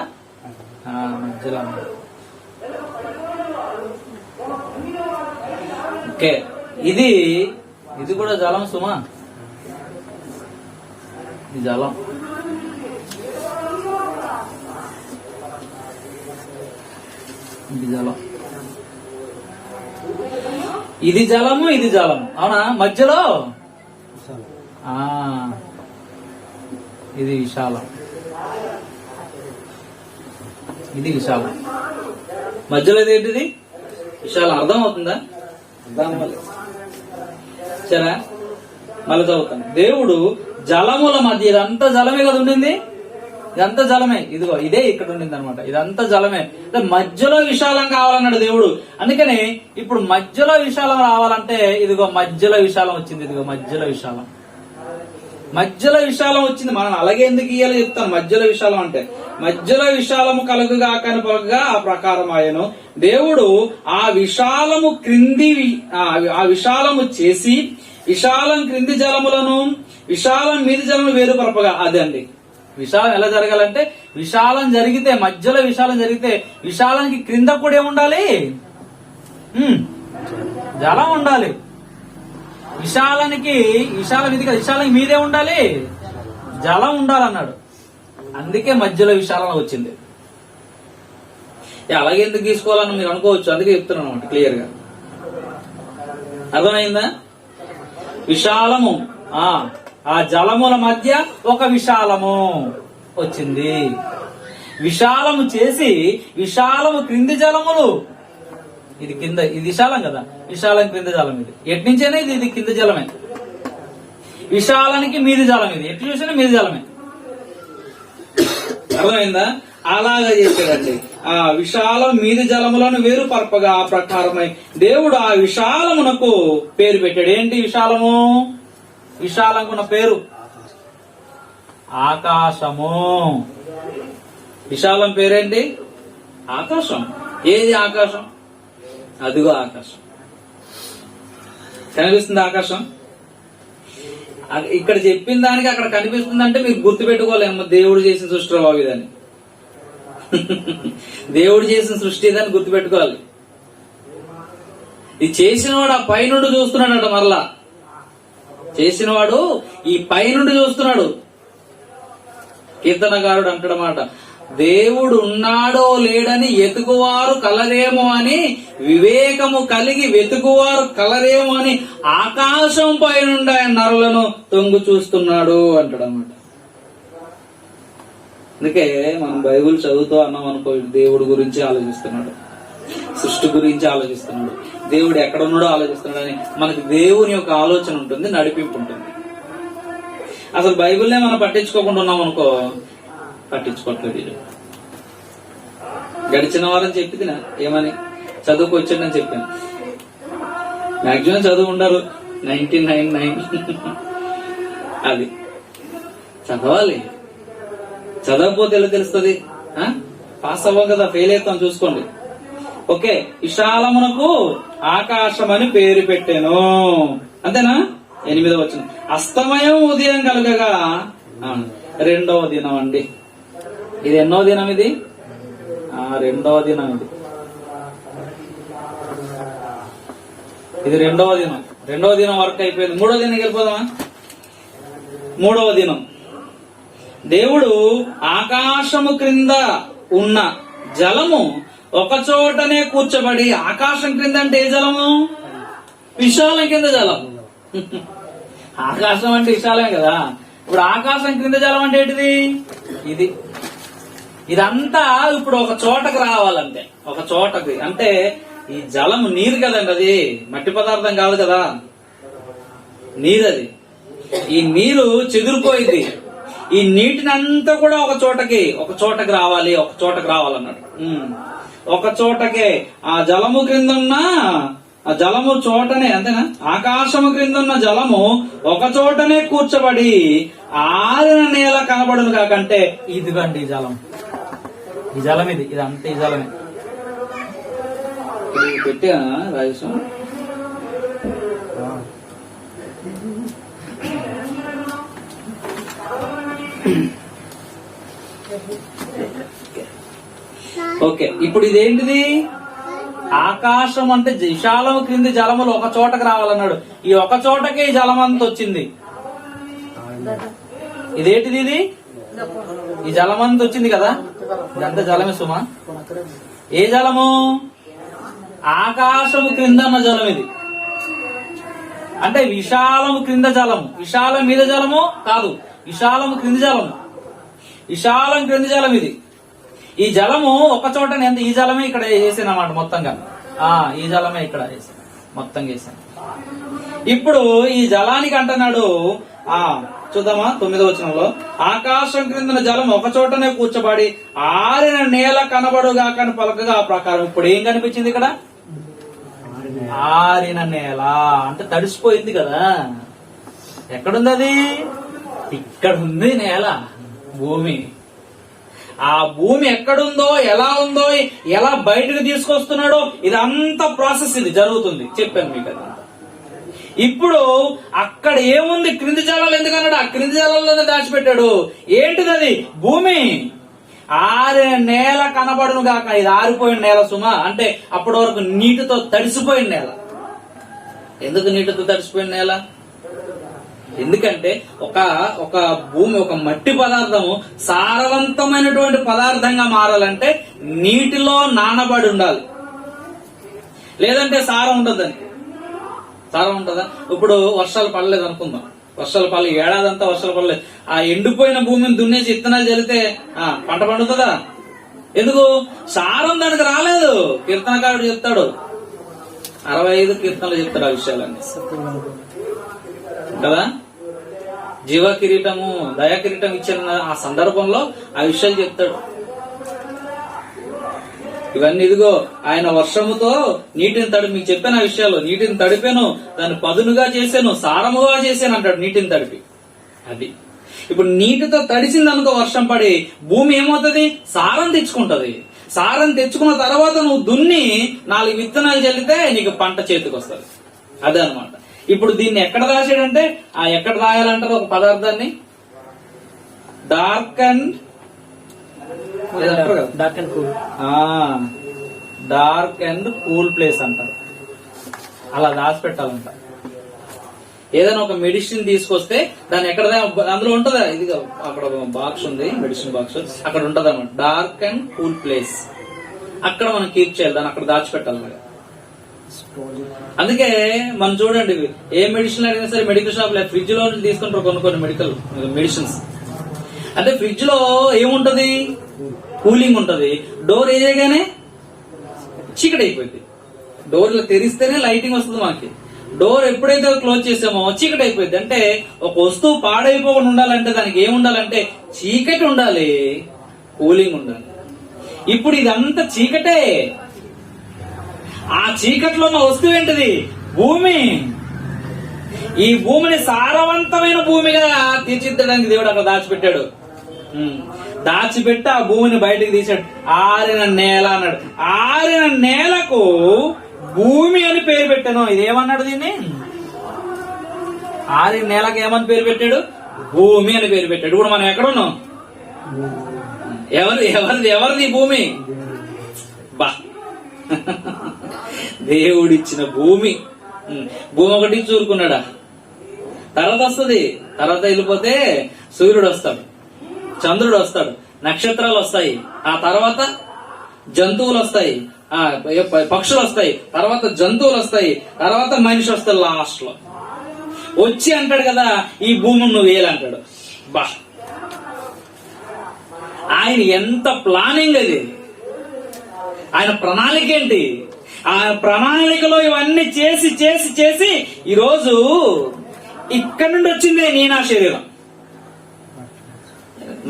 Speaker 1: మధ్యలో అన్నాడు. ఓకే, ఇది కూడా జలం సుమా. ఇది జలం. ఇది జలం. ఇది జలము, ఇది జలము. అవునా? మధ్యలో ఇది విశాలం, ఇది విశాలం. మధ్యలో ఇదేంటిది? విశాలం. అర్థం అవుతుందా? అర్థం అవ్వాలి. సరే, మళ్ళీ చదువుతాను. దేవుడు జలముల మధ్య, ఇదంతా జలమే కదా ఉండింది, ఇదంతా జలమే. ఇదిగో ఇదే ఇక్కడ ఉండింది అనమాట, ఇదంతా జలమే. మధ్యలో విశాలం కావాలన్నాడు దేవుడు. అందుకని ఇప్పుడు మధ్యలో విశాలం రావాలంటే ఇదిగో మధ్యలో విశాలం వచ్చింది. ఇదిగో మధ్యలో విశాలం, మధ్యలో విశాలం వచ్చింది. మనం అలాగే ఎందుకు ఇయ్యాలో చెప్తాను. మధ్యలో విశాలం అంటే మధ్యలో విశాలము కలుగుగా కనుపగా ఆ ప్రకారం ఆయను దేవుడు ఆ విశాలము క్రింది ఆ విశాలము చేసి విశాలం క్రింది జలములను విశాలం మీది జలములు వేరుపరపగా. అదండి విశాలం ఎలా జరగాలంటే, విశాలం జరిగితే, మధ్యలో విశాలం జరిగితే విశాలానికి క్రింద కూడా ఏముండాలి? జలం ఉండాలి. విశాలానికి విశాలానికి మీదే ఉండాలి, జలం ఉండాలన్నాడు. అందుకే మధ్యలో విశాలం వచ్చింది. అలాగే ఎందుకు తీసుకోవాలని మీరు అనుకోవచ్చు, అందుకే చెప్తున్నాను అనమాట క్లియర్ గా. అర్థమైందా? విశాలము, ఆ జలముల మధ్య ఒక విశాలము వచ్చింది. విశాలము చేసి విశాలము క్రింది జలములు, ఇది కింద, ఇది విశాలం కదా, విశాలం క్రింద జలం. ఇది ఎట్నుంచైనా ఇది కింద జలమే. విశాలానికి మీది జలం, ఇది ఎట్లు చూసినా మీది జలమే. అర్థమైందా? అలాగా చేశాడండి. ఆ విశాలం మీది జలములను వేరుపరపగా ఆ ప్రకారమై దేవుడు ఆ విశాలమునకు పేరు పెట్టాడు. ఏంటి విశాలము? విశాలంకున్న పేరు ఆకాశము. విశాలం పేరేంటి? ఆకాశం. ఏది ఆకాశం? అదిగో ఆకాశం. కనిపిస్తుంది ఆకాశం. ఇక్కడ చెప్పిన దానికి అక్కడ కనిపిస్తుందంటే మీరు గుర్తు పెట్టుకోలేము, దేవుడు చేసిన సృష్టి బాబు ఇదని. దేవుడు చేసిన సృష్టి ఇదని గుర్తు పెట్టుకోవాలి. ఇది చేసినవాడు ఆ పైనుండి చూస్తున్నాడట. మరలా చేసినవాడు ఈ పైనుండి చూస్తున్నాడు. కీర్తనకారుడు అంటాడన్నమాట, దేవుడు ఉన్నాడో లేడని ఎతుకువారు కలరేమో అని, వివేకము కలిగి వెతుకువారు కలరేమో అని ఆకాశం పైనుండి ఆయన నరులను తొంగు చూస్తున్నాడు అంటాడన్నమాట. అందుకే మనం బైబుల్ చదువుతూ అన్నాం అనుకో, దేవుడి గురించి ఆలోచిస్తున్నాడు, సృష్టి గురించి ఆలోచిస్తున్నాడు, దేవుడు ఎక్కడ ఉన్నాడో ఆలోచిస్తున్నాడు అని మనకి దేవుని యొక్క ఆలోచన ఉంటుంది, నడిపింపు ఉంటుంది. అసలు బైబుల్నే మనం పట్టించుకోకుండా ఉన్నాం అనుకో, పట్టించుకోవట్లేదు. గడిచిన వారం చెప్పింది ఏమని, చదువుకు వచ్చాడని చెప్పాను. మాక్సిమం చదువు ఉండరు, 99.9. అది చదవాలి. చదవకపోతే ఎలా తెలుస్తుంది? పాస్ అవ్వం కదా, ఫెయిల్ అవుతాం చూసుకోండి. ఓకే, విశాలమునకు ఆకాశం అని పేరు పెట్టాను. అంతేనా? 8వ వచనం. అస్తమయం ఉదయం కలుగగా 2వ దినం అండి. ఇది ఎన్నో దినం? ఇది రెండవ దినం ఇది రెండవ దినం వరకు అయిపోయింది. మూడవ దినం వెళ్ళిపోదామా? మూడవ దినం దేవుడు ఆకాశము క్రింద ఉన్న జలము ఒక చోటనే కూర్చబడి, ఆకాశం క్రింద అంటే ఏ జలము? విశాలం కింద జలం. ఆకాశం అంటే విశాలమే కదా. ఇప్పుడు ఆకాశం క్రింద జలం అంటే ఏంటిది? ఇదంతా ఇప్పుడు ఒక చోటకు రావాలంటే, ఒక చోటకి అంటే ఈ జలం నీరు కదండి, అది మట్టి పదార్థం కాదు కదా, నీరు అది. ఈ నీరు చెదిరిపోయింది. ఈ నీటిని అంతా కూడా ఒక చోటకి రావాలన్నాడు. ఒక చోటకే ఆ జలము క్రింద ఉన్న ఆ జలము చోటనే, అంతేనా? ఆకాశము క్రింద ఉన్న జలము ఒక చోటనే కూర్చబడి ఆరిన నేల కనబడును కాకంటే, ఇదిగండి ఈ జలం ఇదంతా ఈ జలమే. పెట్టా రాజేశం. ఓకే, ఇప్పుడు ఇదేంటిది? ఆకాశం అంటే విశాలం క్రింది జలములు ఒక చోటకు రావాలన్నాడు. ఈ ఒక చోటకే ఈ జలం అంతా వచ్చింది. ఇదేంటిది? ఈ జలం అంతా వచ్చింది కదా, ఇదంతా జలమే సుమా. ఏ జలము? ఆకాశము క్రింద ఉన్న జలం ఇది. అంటే విశాలము క్రింద జలము, విశాలం మీద జలము కాదు, విశాలము క్రింది జలము, విశాలం క్రింది జలం ఇది. ఈ జలము ఒక చోట, ఈ జలమే ఇక్కడ వేసాను అన్నమాట మొత్తంగా. ఈ జలమే ఇక్కడ వేసాను, మొత్తంగా వేసాను. ఇప్పుడు ఈ జలానికి అంటున్నాడు, చూద్దామా 9వ వచనంలో, ఆకాశం క్రిందన జలం ఒక చోటనే కూర్చబడి ఆరిన నేల కనబడుగా కానీ పలకగా ఆ ప్రకారం. ఇప్పుడు ఏం కనిపించింది ఇక్కడ? ఆరిన నేల అంటే తడిసిపోయింది కదా. ఎక్కడుంది అది? ఇక్కడ ఉంది నేల, భూమి. ఆ భూమి ఎక్కడుందో, ఎలా ఉందో, ఎలా బయటకు తీసుకొస్తున్నాడో, ఇదంతా ప్రాసెస్ ఇది జరుగుతుంది. చెప్పాను మీకు అది. ఇప్పుడు అక్కడ ఏముంది? క్రింది జలాలు. ఎందుకన్నాడు? ఆ క్రింది జలాల్లోనే దాచిపెట్టాడు. ఏంటిది అది? భూమి. ఆరిన నేల కనబడును గాక. ఇది ఆరిపోయిన నేల సుమా. అంటే అప్పటి వరకు నీటితో తడిసిపోయిన నేల. ఎందుకు నీటితో తడిసిపోయిన నేల? ఎందుకంటే ఒక భూమి, ఒక మట్టి పదార్థము సారవంతమైనటువంటి పదార్థంగా మారాలంటే నీటిలో నానబడి ఉండాలి, లేదంటే సారం ఉండదని. సారం ఉంటుందా? ఇప్పుడు వర్షాలు పడలేదు అనుకుందాం, వర్షాలు పడలేదు, ఏడాదంతా వర్షాలు పడలేదు. ఆ ఎండిపోయిన భూమిని దున్నేసి ఇత్తనాలు చల్లితే పంట పండుతుందా? ఎందుకు? సారం దానికి రాలేదు. కీర్తనకారుడు చెప్తాడు, 65 కీర్తనలు చెప్తాడు ఆ విషయాలన్నీ కదా. జీవ కిరీటము, దయా కిరీటం ఇచ్చిన ఆ సందర్భంలో ఆ విషయాలు చెప్తాడు. ఇవన్నీ ఇదిగో ఆయన వర్షముతో నీటిని తడిపి, మీకు చెప్పాను ఆ విషయాలు, నీటిని తడిపాను, దాన్ని పదునుగా చేశాను, సారముగా చేశాను అంటాడు నీటిని తడిపి. అది ఇప్పుడు నీటితో తడిసింది అనుకో, వర్షం పడి భూమి ఏమవుతుంది? సారం తెచ్చుకుంటది. సారం తెచ్చుకున్న తర్వాత నువ్వు దున్ని 4 విత్తనాలు చల్లితే నీకు పంట చేతికి వస్తుంది. అదే అనమాట. ఇప్పుడు దీన్ని ఎక్కడ రాశాడంటే, ఎక్కడ రాయాలంటారు ఒక పదార్థాన్ని? డార్క్ అండ్ కూల్ ప్లేస్ అంటారు. అలా దాచిపెట్టాలంట. ఏదైనా ఒక మెడిసిన్ తీసుకొస్తే దాన్ని ఎక్కడ, అందులో ఉంటదా? ఇది అక్కడ బాక్స్ ఉంది, మెడిసిన్ బాక్స్, అక్కడ ఉంటది అన్నమాట. Dark and cool place. అక్కడ మనం కీప్ చేయాలి, దాన్ని అక్కడ దాచిపెట్టాలి. అందుకే మనం చూడండి, ఏ మెడిసిన్ అడిగినా సరే మెడికల్ షాప్ లో ఫ్రిడ్జ్ లో తీసుకుంటారు కొన్ని మెడిసిన్స్. అంటే ఫ్రిడ్జ్ లో ఏముంటది? కూలింగ్ ఉంటది. డోర్ వేయగానే చీకటి అయిపోయింది. డోర్ తెరిస్తేనే లైటింగ్ వస్తుంది మనకి. డోర్ ఎప్పుడైతే క్లోజ్ చేసామో చీకటి అయిపోయింది. అంటే ఒక వస్తువు పాడైపోకుండా ఉండాలంటే దానికి ఏముండాలంటే చీకటి ఉండాలి, కూలింగ్ ఉండాలి. ఇప్పుడు ఇదంతా చీకటే. ఆ చీకట్లో ఉన్న వస్తువు ఏంటిది? భూమి. ఈ భూమిని సారవంతమైన భూమిగా తీర్చిదిద్దడానికి దేవుడు అక్కడ దాచిపెట్టాడు. దాచిపెట్టి ఆ భూమిని బయటకు తీశాడు. ఆరిన నేల అన్నాడు. ఆరిన నేలకు భూమి అని పేరు పెట్టాను. ఇదేమన్నాడు? దీన్ని ఆరిన నేలకు ఏమని పేరు పెట్టాడు? భూమి అని పేరు పెట్టాడు. ఇప్పుడు మనం ఎక్కడున్నాం? ఎవరిది భూమి? బా దేవుడిచ్చిన భూమి. భూమి ఒకటి చూరుకున్నాడా? తర్వాత వస్తుంది. తర్వాత వెళ్ళిపోతే సూర్యుడు వస్తాడు, చంద్రుడు వస్తాడు, నక్షత్రాలు వస్తాయి, ఆ తర్వాత జంతువులు వస్తాయి, పక్షులు వస్తాయి, తర్వాత జంతువులు వస్తాయి, తర్వాత మనిషి వస్తాడు లాస్ట్ లో. వచ్చి అంటాడు కదా, ఈ భూమిని నువ్వు వేయాలంటాడు. బా, ఆయన ఎంత ప్లానింగ్ అది! ఆయన ప్రణాళిక ఏంటి? ఆ ప్రణాళికలో ఇవన్నీ చేసి చేసి చేసి ఈరోజు ఇక్కడి నుండి వచ్చిందే నీ నా శరీరం.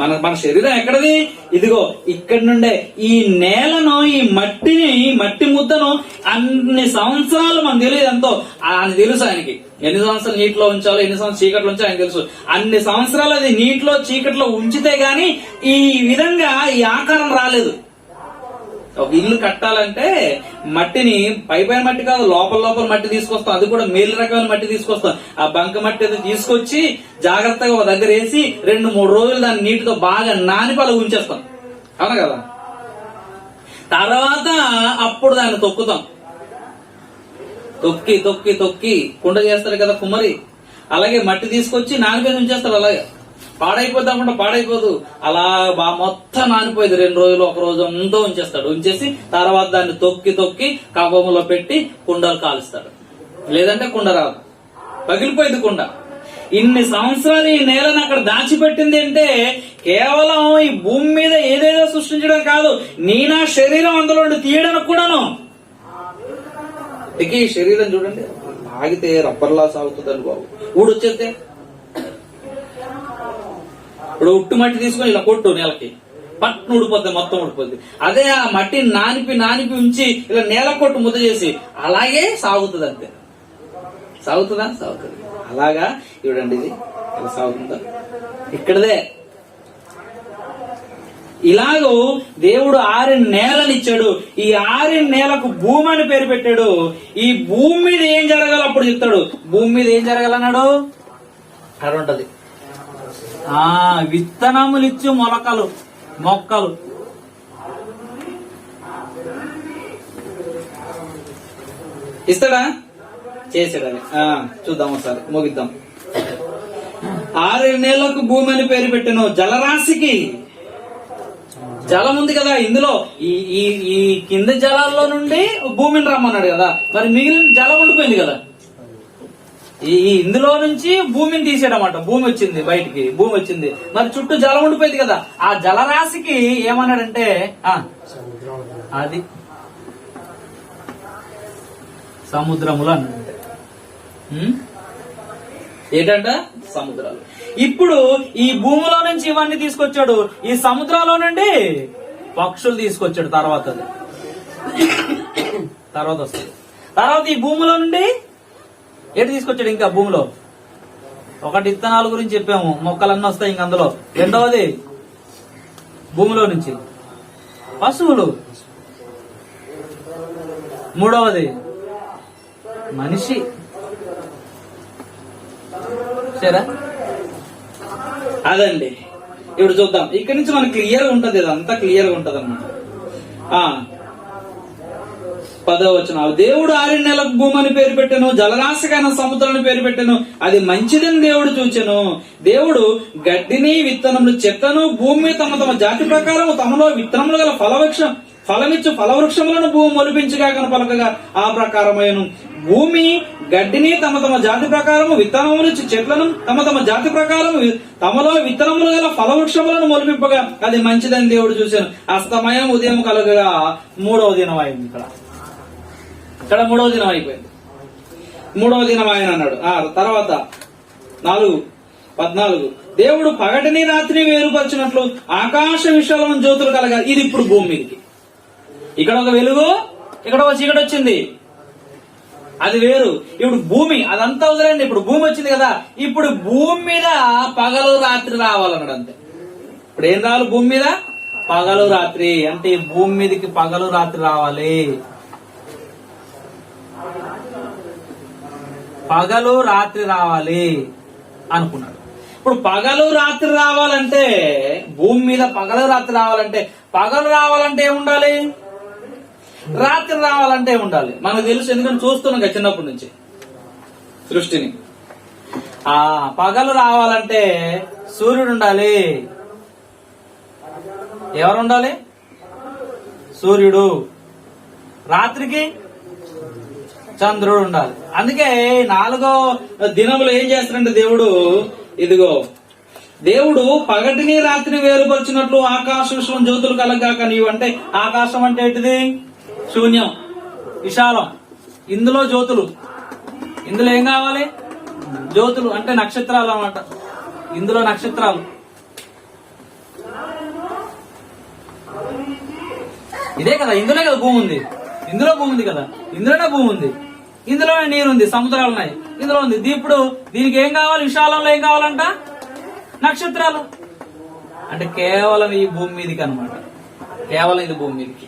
Speaker 1: మన శరీరం ఎక్కడది? ఇదిగో ఇక్కడి నుండే. ఈ నేలను, ఈ మట్టిని, ఈ మట్టి ముద్దను అన్ని సంవత్సరాలు మనకు తెలియదు ఎంతో. ఆయన తెలుసు ఆయనకి ఎన్ని సంవత్సరాలు నీటిలో ఉంచాలో, ఎన్ని సంవత్సరాలు చీకట్లో ఉంచాలో ఆయన తెలుసు. అన్ని సంవత్సరాలు అది నీటిలో చీకట్లో ఉంచితే గాని ఈ విధంగా ఈ ఆకారం రాలేదు. ఒక ఇల్లు కట్టాలంటే మట్టిని పైపైన మట్టి కాదు, లోపల మట్టి తీసుకొస్తాం. అది కూడా మేలు రకమైన మట్టి తీసుకొస్తాం. ఆ బంక మట్టి అది తీసుకొచ్చి జాగ్రత్తగా ఒక దగ్గర వేసి 2-3 రోజులు దాన్ని నీటితో బాగా నానిపల ఉంచేస్తాం. అవునా కదా? తర్వాత అప్పుడు దాన్ని తొక్కుతాం. తొక్కి తొక్కి తొక్కి కుండ చేస్తారు కదా కుమ్మరి, అలాగే మట్టి తీసుకొచ్చి నానిపైన ఉంచేస్తారు. అలాగే పాడైపోద్ది అనుకుంటా, పాడైపోదు. అలా మొత్తం నానిపోయింది 2 రోజులు, 1 రోజు అంతా ఉంచేస్తాడు. ఉంచేసి తర్వాత దాన్ని తొక్కి తొక్కి కవ్వములో పెట్టి కుండలు కాలుస్తాడు. లేదంటే కుండ రాదు, పగిలిపోయింది కుండ. ఇన్ని సంవత్సరాలు ఈ నేలను అక్కడ దాచిపెట్టింది అంటే కేవలం ఈ భూమి మీద ఏదేదో సృష్టించడం కాదు, నీ నా శరీరం అందులో తీయడానికి కూడాను. ఈ శరీరం చూడండి, ఆగితే రబ్బర్లా సాగుతుందని బాబు. ఊడొచ్చేస్తే ఇప్పుడు ఉట్టు మట్టి తీసుకొని ఇలా కొట్టు నేలకి, పట్టును ఊడిపోద్ది, మొత్తం ఊడిపోద్ది. అదే ఆ మట్టిని నానిపి ఉంచి ఇలా నేల కొట్టు ముద్ద చేసి అలాగే సాగుతుంది. అంతే. సాగుతుందా? సాగుతుంది. అలాగా చూడండి, ఇది ఎలా సాగుతుందా ఇక్కడదే. ఇలాగూ దేవుడు 6 నేలనిచ్చాడు. ఈ 6 నేలకు భూమి అని పేరు పెట్టాడు. ఈ భూమి మీద ఏం జరగాలో అప్పుడు చెప్తాడు. భూమి మీద ఏం జరగాలన్నాడు? అక్కడ ఉంటది. విత్తనములిచ్చు మొక్కలు. ఇస్తాడా? చేసాడని చూద్దాం ఒకసారి, ముగిద్దాం. 6 నెలలకు భూమి అని పేరు పెట్టాను. జలరాశికి జలం ఉంది కదా ఇందులో, ఈ కింద జలాల్లో నుండి భూమిని రమ్మన్నాడు కదా, మరి మిగిలిన జలం ఉండిపోయింది కదా. ఈ ఇందులో నుంచి భూమిని తీసేయడమాట. భూమి వచ్చింది బయటికి, భూమి వచ్చింది, మరి చుట్టూ జలం ఉండిపోయింది కదా. ఆ జలరాశికి ఏమన్నాడంటే అది సముద్రములు అన్నాడంటే. ఏంటంట? సముద్రాలు. ఇప్పుడు ఈ భూమిలో నుంచి ఇవన్నీ తీసుకొచ్చాడు. ఈ సముద్రంలో నుండి పక్షులు తీసుకొచ్చాడు. తర్వాత వస్తుంది. తర్వాత ఈ భూమిలో నుండి ఏంటి తీసుకొచ్చాడు? ఇంకా భూమిలో ఒకటి విత్తనాల గురించి చెప్పాము, మొక్కలన్నీ వస్తాయి ఇంక అందులో. రెండవది భూమిలో నుంచి పశువులు. మూడవది మనిషి. సరే, అదండి. ఇప్పుడు చూద్దాం. ఇక్కడి నుంచి మనకి క్లియర్ గా ఉంటది, ఇదంతా క్లియర్ గా ఉంటది అన్నమాట. 10వ వచనం. దేవుడు 6 నెలలకు భూమి అని పేరు పెట్టాను, జలరాశికైన సముద్రాన్ని పేరు పెట్టాను, అది మంచిదని దేవుడు చూచెను. దేవుడు గడ్డిని, విత్తనములు, చెట్లను భూమి తమ తమ జాతి ప్రకారం తమలో విత్తనములు గల ఫలమిచ్చు ఫలవృక్షములను భూమి మొలిపించగా కనపలకగా ఆ ప్రకారమైన భూమి గడ్డిని తమ తమ జాతి ప్రకారము, విత్తనములు చెట్లను తమ తమ జాతి ప్రకారం తమలో విత్తనములు గల ఫలవృక్షములను మొలిపింపగా అది మంచిదని దేవుడు చూశాను. అస్తమయం ఉదయం కలగగా 3వ దినం అయింది. ఇక్కడ 3వ దినం అయిపోయింది. 3వ దినం ఆయన అన్నాడు. తర్వాత 4:14 దేవుడు పగటిని రాత్రిని వేరుపరిచినట్లు ఆకాశ విశాలం జ్యోతులు కలగా. ఇది ఇప్పుడు భూమి మీదకి. ఇక్కడ ఒక వెలుగు, ఇక్కడ ఒక చీకటి వచ్చింది, అది వేరు. ఇప్పుడు భూమి అదంతా వదిలేండి, ఇప్పుడు భూమి వచ్చింది కదా. ఇప్పుడు భూమి మీద పగలు రాత్రి రావాలన్నాడు. అంతే. ఇప్పుడు ఏం రావాలి భూమి మీద? పగలు రాత్రి. అంటే భూమి మీదకి పగలు రాత్రి రావాలి. పగలు రాత్రి రావాలి అనుకున్నాడు. ఇప్పుడు పగలు రాత్రి రావాలంటే, భూమి మీద పగలు రాత్రి రావాలంటే, పగలు రావాలంటే ఏముండాలి, రాత్రి రావాలంటే ఏముండాలి మనకు తెలుసు. ఎందుకంటే చూస్తున్నాం కదా చిన్నప్పటి నుంచి సృష్టిని. పగలు రావాలంటే సూర్యుడు ఉండాలి. ఎవరు ఉండాలి? సూర్యుడు. రాత్రికి చంద్రుడు ఉండాలి. అందుకే 4వ దినములు ఏం చేస్తాడంటే దేవుడు, ఇదిగో దేవుడు పగటిని రాత్రిని వేరుపరిచినట్లు ఆకాశ విశ్వం జ్యోతులు కలగాక నీవు. అంటే ఆకాశం అంటే ఏంటిది? శూన్యం, విశాలం. ఇందులో జ్యోతులు, ఇందులో ఏం కావాలి? జ్యోతులు అంటే నక్షత్రాలు అన్నమాట. ఇందులో నక్షత్రాలు. ఇదే కదా, ఇందులో కదా భూమి ఉంది. ఇందులో భూమి ఉంది కదా, ఇందులోనే భూమి ఉంది, ఇందులోనే నీరుంది, సముద్రాలు ఉన్నాయి, ఇందులో ఉంది. ఇప్పుడు దీనికి ఏం కావాలి? విశాలంలో ఏం కావాలంట? నక్షత్రాలు. అంటే కేవలం ఈ భూమి మీదకి అనమాట. కేవలం ఇది భూమి మీదకి.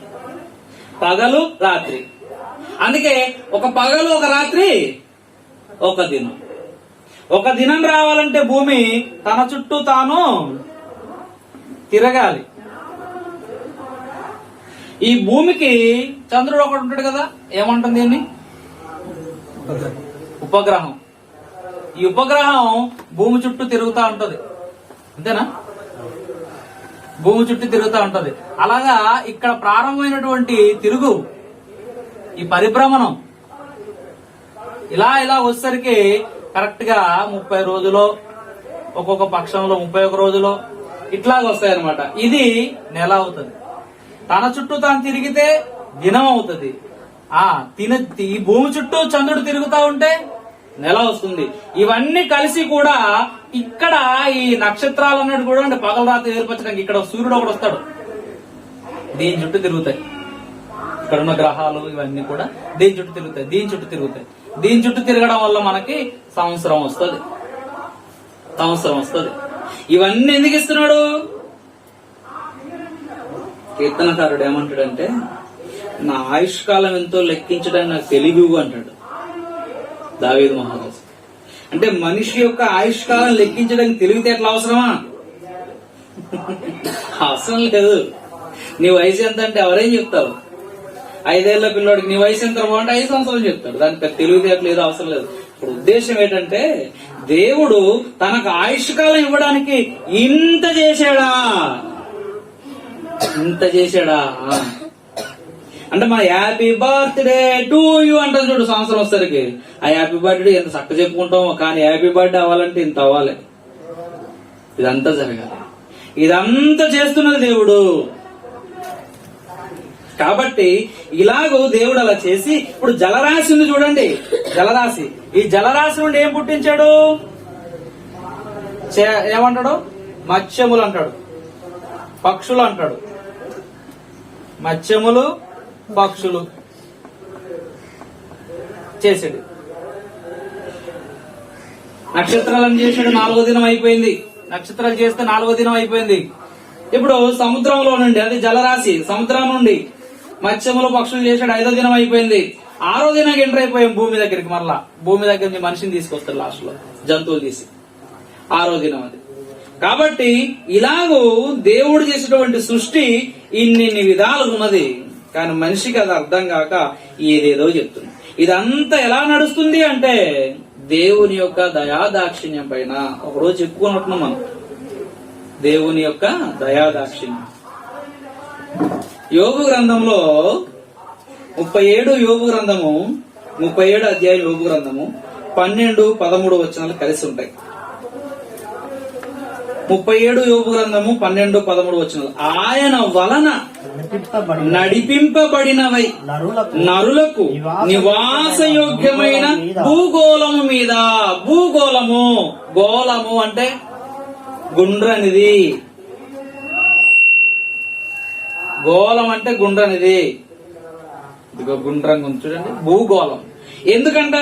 Speaker 1: పగలు రాత్రి. అందుకే ఒక పగలు ఒక రాత్రి ఒక దినం. ఒక దినం రావాలంటే భూమి తన చుట్టూ తాను తిరగాలి. ఈ భూమికి చంద్రుడు ఒకటి ఉంటాడు కదా, ఏమంటుంది దీన్ని? ఉపగ్రహం. ఈ ఉపగ్రహం భూమి చుట్టూ తిరుగుతూ ఉంటది, అంతేనా? భూమి చుట్టూ తిరుగుతూ ఉంటది. అలాగా ఇక్కడ ప్రారంభమైనటువంటి తిరుగు, ఈ పరిభ్రమణం ఇలా వచ్చేసరికి కరెక్ట్ గా 30 రోజులో, ఒక్కొక్క పక్షంలో 31 రోజులో ఇట్లాగ వస్తాయి అనమాట. ఇది నెల అవుతుంది. తన చుట్టూ తాను తిరిగితే దినం అవుతుంది. ఈ భూమి చుట్టూ చంద్రుడు తిరుగుతా ఉంటే నెల వస్తుంది. ఇవన్నీ కలిసి కూడా ఇక్కడ ఈ నక్షత్రాలు అన్నట్టు కూడా అంటే పగల రాత్రి ఏర్పరచడానికి ఇక్కడ సూర్యుడు ఒకటి వస్తాడు, దీని చుట్టూ తిరుగుతాయి. ఇక్కడ ఉన్న గ్రహాలు ఇవన్నీ కూడా దీని చుట్టూ తిరుగుతాయి, దీని చుట్టూ తిరుగుతాయి. దీని చుట్టూ తిరగడం వల్ల మనకి సంవత్సరం వస్తుంది. ఇవన్నీ ఎందుకు ఇస్తున్నాడు? కీర్తనకారుడు ఏమంటాడంటే, నా ఆయుష్కాలం ఎంతో లెక్కించడానికి నాకు తెలివి అంటాడు దావీదు మహారాజు. అంటే మనిషి యొక్క ఆయుష్కాలం లెక్కించడానికి తెలివితేటలు అవసరమా? అవసరం లేదు. నీ వయసు ఎంత అంటే ఎవరేం చెప్తారు? 5 ఏళ్ల పిల్లోడికి నీ వయసు ఎంత బాగుంటే 5 సంవత్సరాలు చెప్తాడు. దానికి తెలివితేటలు ఏదో అవసరం లేదు. ఇప్పుడు ఉద్దేశం ఏంటంటే, దేవుడు తనకు ఆయుష్కాలం ఇవ్వడానికి ఇంత చేశాడా అంటే మన హ్యాపీ బర్త్డే టు యూ అంటారు చూడు సంవత్సరం వచ్చేసరికి. ఆ హ్యాపీ బర్త్డే ఎంత చక్క చెప్పుకుంటామో, కానీ హ్యాపీ బర్త్డే అవ్వాలంటే ఇంత అవ్వాలి. ఇదంతా జరగాలి. ఇదంతా చేస్తున్నది దేవుడు. కాబట్టి ఇలాగో దేవుడు అలా చేసి, ఇప్పుడు జలరాశి ఉంది చూడండి, జలరాశి. ఈ జలరాశి నుండి ఏం పుట్టించాడు? ఏమంటాడు? మత్స్యములు అంటాడు, పక్షులు అంటాడు. మత్స్యములు, పక్షులు చేసాడు. నక్షత్రాలను చేసాడు. 4వ దినం అయిపోయింది. నక్షత్రాలు చేస్తే 4వ దినం అయిపోయింది. ఇప్పుడు సముద్రంలో నుండి, అది జలరాశి, సముద్రం నుండి మత్స్యములు, పక్షులు చేసాడు. 5వ దినం అయిపోయింది. 6వ దినానికి ఎంటర్ అయిపోయాం భూమి దగ్గరికి. మరలా భూమి దగ్గర నుంచి మనిషిని తీసుకొస్తారు లాస్ట్ లో, జంతువులు తీసి. 6వ దినం అది. కాబట్టి ఇలాగూ దేవుడు చేసేటువంటి సృష్టి ఇన్ని విధాలు ఉన్నది. కానీ మనిషికి అది అర్థం కాక ఏదేదో చెప్తుంది. ఇదంతా ఎలా నడుస్తుంది అంటే దేవుని యొక్క దయాదాక్షిణ్యం పైన. ఒకరోజు చెప్పుకున్నట్టున్నాం మనం, దేవుని యొక్క దయాదాక్షిణ్యం. యోబు గ్రంథంలో 37 యోబు గ్రంథము, 37 అధ్యాయం యోబు గ్రంథము 12, 13 వచనాలు కలిసి ఉంటాయి. 37 యోబు గ్రంథము 12, 13 వచనాలు. ఆయన వలన నడిపింపబడినవై నరులకు నివాసయోగ్యమైన భూగోళము మీద. గోళము అంటే గుండ్రనిది. గోళం అంటే గుండ్రనిది. ఇదిగో గుండ్రంగా ఉంది చూడండి, భూగోళం. ఎందుకంట?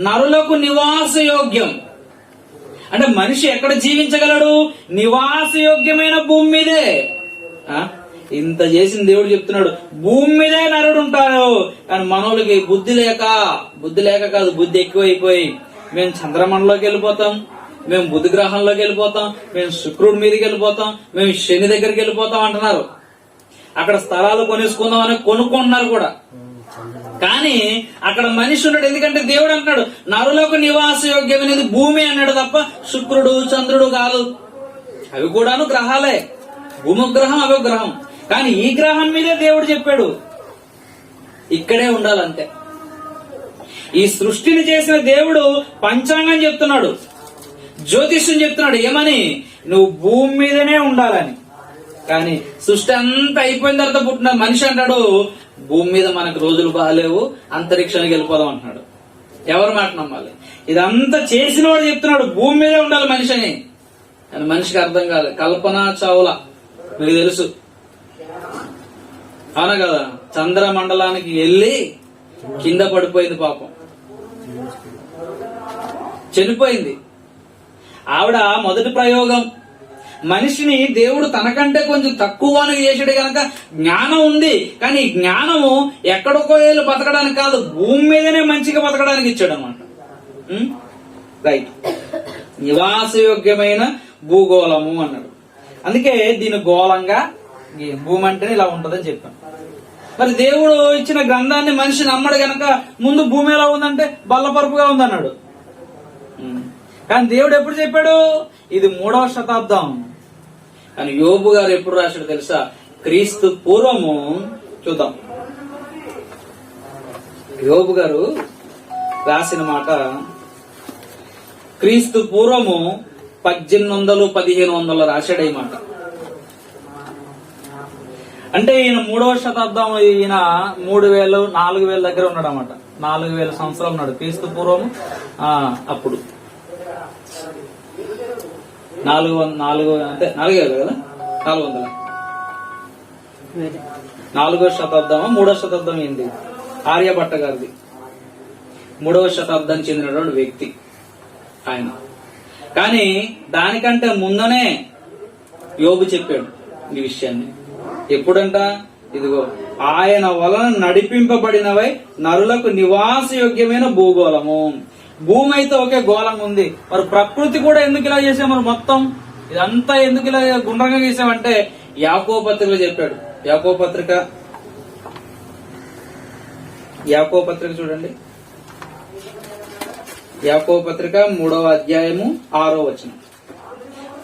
Speaker 1: నరులకు నివాసయోగ్యం. అంటే మనిషి ఎక్కడ జీవించగలడు? నివాసయోగ్యమైన భూమి మీదే. ఇంత చేసిన దేవుడు చెప్తున్నాడు, భూమి మీదే నరుడు ఉంటాడు. కానీ మనోళ్ళకి బుద్ధి లేక కాదు, బుద్ధి ఎక్కువైపోయి మేము చంద్రమండలోకి వెళ్ళిపోతాం, మేము బుధ గ్రహంలోకి వెళ్ళిపోతాం, మేము శుక్రుడి మీదకి వెళ్ళిపోతాం, మేము శని దగ్గరికి వెళ్ళిపోతాం అంటున్నారు. అక్కడ స్థలాలు కొనేసుకుందాం అని కొనుక్కుంటున్నారు కూడా. కానీ అక్కడ మనిషి ఉన్నాడు. ఎందుకంటే దేవుడు అంటున్నాడు నరులకు నివాస యోగ్యమైనది భూమి అన్నాడు తప్ప శుక్రుడు చంద్రుడు కాదు. అవి కూడాను గ్రహాలే, భూమగ్రహం అవో గ్రహం. కానీ ఈ గ్రహం మీదే దేవుడు చెప్పాడు ఇక్కడే ఉండాలంతే. ఈ సృష్టిని చేసిన దేవుడు పంచాంగం చెప్తున్నాడు, జ్యోతిష్యం చెప్తున్నాడు. ఏమని? నువ్వు భూమి మీదనే ఉండాలని. కానీ సృష్టి అంతా అయిపోయిన తర్వాత పుట్టిన మనిషి అంటాడు భూమి మీద మనకు రోజులు బాగాలేవు, అంతరిక్షానికి వెళ్ళిపోదాం అంటున్నాడు. ఎవరు మాట నమ్మాలి? ఇదంతా చేసిన వాడు చెప్తున్నాడు భూమి మీదే ఉండాలి మనిషి అని. కానీ మనిషికి అర్థం కాదు. కల్పన చావ్లా మీకు తెలుసు, అవునా కదా? చంద్రమండలానికి వెళ్ళి కింద పడిపోయింది, పాపం చనిపోయింది. ఆవిడ మొదటి ప్రయోగం. మనిషిని దేవుడు తనకంటే కొంచెం తక్కువ అని చేసాడు గనక జ్ఞానం ఉంది. కానీ జ్ఞానము ఎక్కడికో ఏళ్ళు బతకడానికి కాదు, భూమి మీదనే మంచిగా బతకడానికి ఇచ్చాడు అనమాట. రైట్, నివాసయోగ్యమైన భూగోళము అన్నాడు. అందుకే దీని గోళంగా భూమి అంటేనే ఇలా ఉంటదని చెప్పాను. మరి దేవుడు ఇచ్చిన గ్రంథాన్ని మనిషి నమ్మడు గనక ముందు భూమి ఎలా ఉందంటే బల్లపరుపుగా ఉందన్నాడు. కానీ దేవుడు ఎప్పుడు చెప్పాడు? ఇది 3వ శతాబ్దం. కానీ యోబు గారు ఎప్పుడు రాశాడు తెలుసా? క్రీస్తు పూర్వము. చూద్దాం, యోబు గారు రాసిన మాట క్రీస్తు పూర్వము 1800 1500 రాశాడు ఈ మాట. అంటే ఈయన 3వ శతాబ్దం, ఈయన 3000 4000 దగ్గర ఉన్నాడు అన్నమాట. 4000 సంవత్సరాలు ఉన్నాడు క్రీస్తు పూర్వము. అప్పుడు 400 అంటే 4000 కదా, 400. 4వ శతాబ్దం 3వ శతాబ్దం ఏంది? ఆర్యభట్ట గారిది. 3వ శతాబ్దానికి చెందినటువంటి వ్యక్తి ఆయన. కానీ దానికంటే ముందనే యోబు చెప్పాడు ఈ విషయాన్ని. ఎప్పుడంట? ఇదిగో ఆయన వలన నడిపింపబడినవై నరులకు నివాసయోగ్యమైన భూగోళము. భూమి అయితే ఒకే గోళం ఉంది, మరి ప్రకృతి కూడా ఎందుకు ఇలా చేసాం? మరి మొత్తం ఇదంతా ఎందుకు ఇలా గుండ్రంగా చేసామంటే యాకోబు పత్రికలో చెప్పాడు. యాకోబు పత్రిక చూడండి. యాకోబు పత్రిక 3వ అధ్యాయము 6వ వచనం.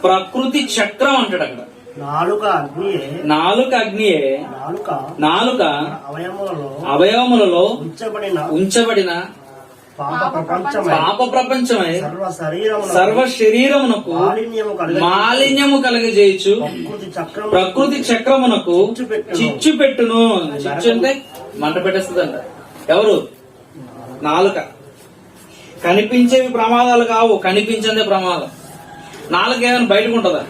Speaker 1: ప్రకృతి చక్రం అంటాడు అక్కడ. నాలుక అగ్నియే నాలుక అవయవములలో ఉంచబడిన పాప ప్రపంచమై సర్వ శరీరమునకు మాలిన్యము కలగజేయచ్చు ప్రకృతి చక్రమునకు చిచ్చు పెట్టును. చిచ్చు అంటే మంట పెట్టేస్తుందంట. ఎవరు? నాలుక. కనిపించేవి ప్రమాదాలు కావు, కనిపించేదే ప్రమాదం. నాలుక ఏమైనా బయటకు ఉంటుందా?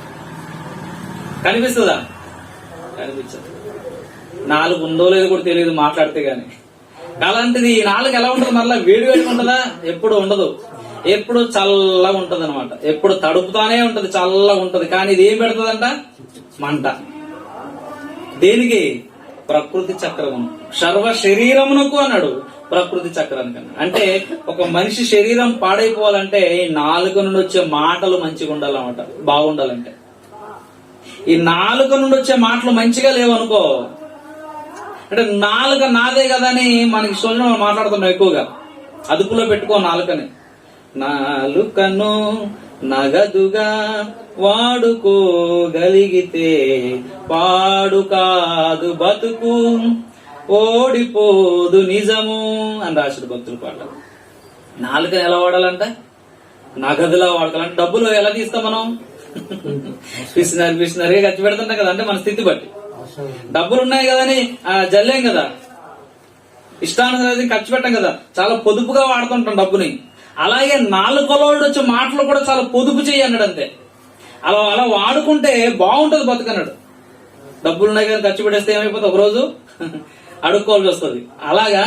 Speaker 1: కనిపిస్తుందా? కనిపించదు. నాలుగు ఉందో లేదో కూడా తెలియదు మాట్లాడితే గాని. అలాంటిది ఈ నాలుగు ఎలా ఉంటుంది? మరలా వేడి ఉంటుందా? ఎప్పుడు ఉండదు, ఎప్పుడు చల్లగా ఉంటది అనమాట. ఎప్పుడు తడుపుతానే ఉంటది, చల్లగా ఉంటది. కానీ ఇది ఏం పెడుతుందంట? మంట. దేనికి? ప్రకృతి చక్రమును సర్వ శరీరమునకు అన్నాడు. ప్రకృతి చక్రానికి అన్నాడు. అంటే ఒక మనిషి శరీరం పాడైపోవాలంటే ఈ నాలుక నుండి వచ్చే మాటలు మంచిగా ఉండాలన్నమాట. బాగుండాలంటే ఈ నాలుక నుండి వచ్చే మాటలు మంచిగా లేవనుకో, అంటే నాలుక నాదే కదా అని మనకి ఇష్టం మాట్లాడుతున్నాం ఎక్కువగా. అదుపులో పెట్టుకో నాలుకని. నాలుకను నగదుగా వాడుకోగలిగితే పాడు కాదు బతుకు, ఓడిపోదు నిజము అని రాశాడు భక్తుల పాట. నాలుకని ఎలా వాడాలంట? నగదులా వాడుకోవాలంటే డబ్బులు ఎలా తీస్తాం మనం? పిసినరీ ఖర్చు పెడుతుంటాం కదా. అంటే మన స్థితి బట్టి డబ్బులు ఉన్నాయి కదా అని జల్లేం కదా, ఇష్టానుసారం ఖర్చు పెట్టాం కదా, చాలా పొదుపుగా వాడుతుంటాం డబ్బుని. అలాగే నాలుకలో వచ్చే మాటలు కూడా చాలా పొదుపు చేయి అన్నాడు. అంతే. అలా వాడుకుంటే బాగుంటది బతుకన్నాడు. డబ్బులు ఉన్నాయి కదా ఖర్చు పెట్టేస్తే ఏమైపోతుంది? ఒకరోజు అడుక్కోవాల్సి వస్తుంది. అలాగా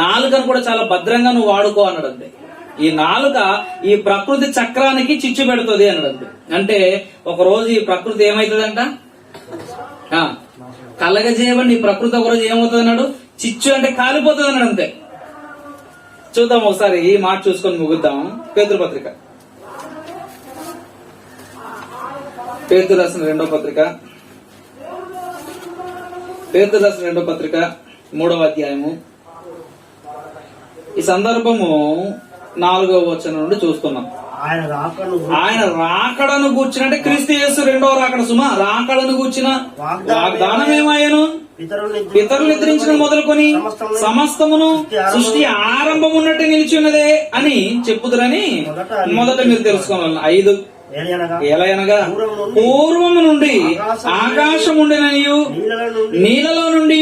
Speaker 1: నాలుకను కూడా చాలా భద్రంగా నువ్వు వాడుకో అన్నాడు. అంతే. ఈ నాలుక ఈ ప్రకృతి చక్రానికి చిచ్చు పెడుతుంది అన్నాడు. అంతే. అంటే ఒక రోజు ఈ ప్రకృతి ఏమైతుందంట? కలగజేయబడి ఈ ప్రకృతి ఒకరోజు ఏమవుతుంది అన్నాడు? చిచ్చు అంటే కాలిపోతుంది అన్నాడు. అంతే. చూద్దాం ఒకసారి ఈ మాట చూసుకొని ముగిద్దాం. పేతురు పత్రిక పేతురు రాసిన రెండో పత్రిక 3వ అధ్యాయము. ఈ సందర్భము 4వ వచనం నుండి చూస్తున్నాం. ఆయన రాకడను గూర్చిన, అంటే క్రీస్తు యేసు రెండవ రాకడ సుమా, రాకడను గూర్చిన వాగ్దానం ఏమాయను? పితరులు నిద్రించిన మొదలుకొని సమస్తమును సృష్టి ఆరంభం ఉన్నట్టు నిలిచి ఉన్నదే అని చెప్పుదురని మొదట మీరు తెలుసుకోవాలి. 5 ఎలయనగా పూర్వము నుండి ఆకాశం ఉండెననియు, నీళ్ళలో నుండి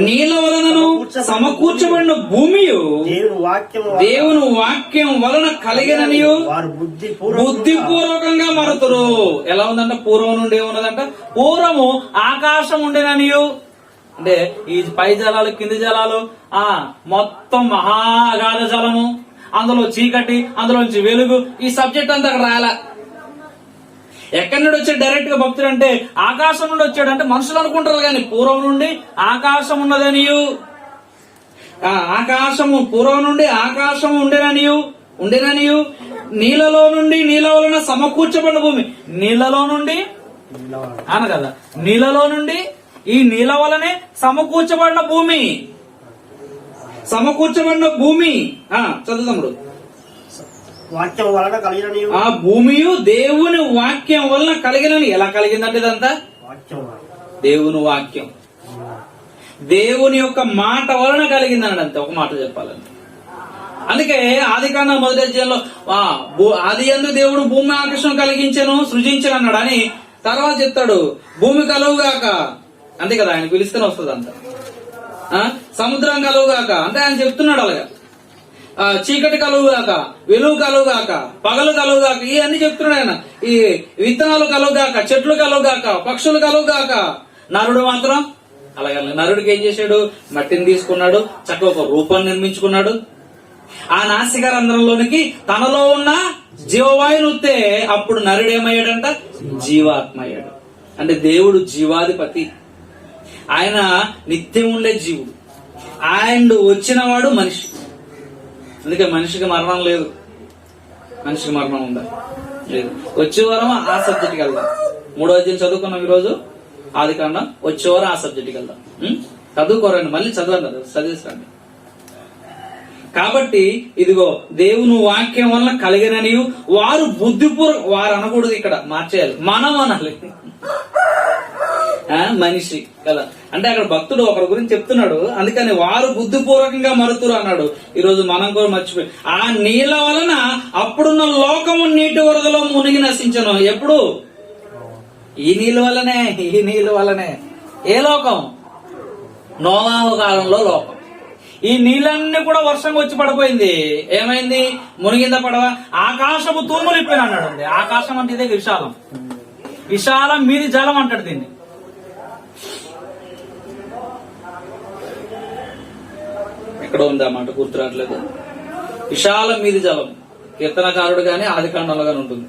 Speaker 1: నీళ్ళ వలనను సమకూర్చబడిన భూమియు దేవుని వాక్యం వలన కలిగిననియు బుద్ధిపూర్వకంగా మరుతురు. ఎలా ఉందంట? పూర్వం నుండి ఏమున్నదంట? పూర్వము ఆకాశం ఉండేననియు, అంటే ఈ పై జలాలు కింది జలాలు మొత్తం మహా అగాధ జలము, అందులో చీకటి, అందులోంచి వెలుగు. ఈ సబ్జెక్ట్ అంతా అక్కడ రాయాల. ఎక్కడి నుండి వచ్చాడు? డైరెక్ట్ గా భక్తుడు అంటే ఆకాశం నుండి వచ్చాడు. అంటే మనుషులు అనుకుంటారు కానీ పూర్వం నుండి ఆకాశం ఉన్నదనియు, ఆకాశము పూర్వం నుండి ఆకాశం ఉండేననియు నీళ్ళలో నుండి నీళ్ళ వలన సమకూర్చబడిన భూమి. నీళ్ళలో నుండి అన కదా, నీళ్ళలో నుండి ఈ నీళ్ళ వలనే సమకూర్చబడిన భూమి. చదువుతాముడు.
Speaker 2: వాక్యం వలన కలిగిన
Speaker 1: ఆ భూమియు దేవుని వాక్యం వలన కలిగినని. ఎలా కలిగిందంటే ఇదంతా దేవుని వాక్యం, దేవుని యొక్క మాట వలన కలిగిందని అంతే. ఒక మాట చెప్పాలంటే అందుకే ఆదికాండం 1వ అధ్యాయంలో ఆది యందు దేవుడు భూమి ఆకాశం కలిగించెను, సృజించను అన్నాడు అని తర్వాత చెప్తాడు భూమి కలుగుగాక. అంతే కదా, ఆయన పిలిస్తేనే వస్తుంది అంత. సముద్రం కలుగుగాక అంటే ఆయన చెప్తున్నాడు అలాగా. చీకటి కలుగుగాక, వెలుగు కలుగుగాక, పగలు కలుగుగాక, ఇవన్నీ చెప్తున్నాడు ఆయన. ఈ విత్తనాలు కలుగుగాక, చెట్లు కలుగుగాక, పక్షులు కలుగుగాక. నరుడు మాత్రం అలాగే. నరుడికి ఏం చేశాడు? మట్టిని తీసుకున్నాడు, చక్కగా ఒక రూపాన్ని నిర్మించుకున్నాడు. ఆ నాసిక రంధ్రంలోనికి తనలో ఉన్న జీవవాయుని వస్తే అప్పుడు నరుడు ఏమయ్యాడంట? జీవాత్మ అయ్యాడు. అంటే దేవుడు జీవాధిపతి, ఆయన నిత్యం ఉండే జీవుడు. ఆయన వచ్చినవాడు మనిషి. అందుకే మనిషికి మరణం లేదు. మనిషికి మరణం ఉందా? లేదు. వచ్చే వారం ఆ సబ్జెక్ట్కి వెళ్దాం. 3వ అధ్యాయం చదువుకున్నాం ఈరోజు ఆదికాండం. వచ్చే వారం ఆ సబ్జెక్ట్కి వెళ్దాం. చదువుకోరండి, మళ్ళీ చదివేసండి. కాబట్టి ఇదిగో దేవుని వాక్యం వలన కలిగినని వారు వారు అనకూడదు, ఇక్కడ మార్చేయాలి, మనం అనాలి. మనిషి కదా, అంటే అక్కడ భక్తుడు ఒకరి గురించి చెప్తున్నాడు. అందుకని వారు బుద్ధిపూర్వకంగా మరుతురు అన్నాడు. ఈ రోజు మనం కూడా మర్చిపోయి ఆ నీళ్ళ వలన అప్పుడున్న లోకము నీటి వరదలో మునిగి నశించను. ఎప్పుడు? ఈ నీళ్ళ వల్లనే. ఏ లోకం? నోవాహు కాలంలో లోకం. ఈ నీళ్ళన్నీ కూడా వర్షంగా వచ్చి పడిపోయింది. ఏమైంది? మునిగింద పడవ. ఆకాశము తూములు ఇప్పిన అన్నాడు. ఆకాశం అంటే ఇదే విశాలం మీది జలం అంటాడు దీన్ని. ఎక్కడ ఉంది ఆ మాట? గుర్తు రావట్లేదు. విశాలం మీది జలం, కీర్తనకారుడు గాని ఆదికాండంలో గాని ఉంటుంది.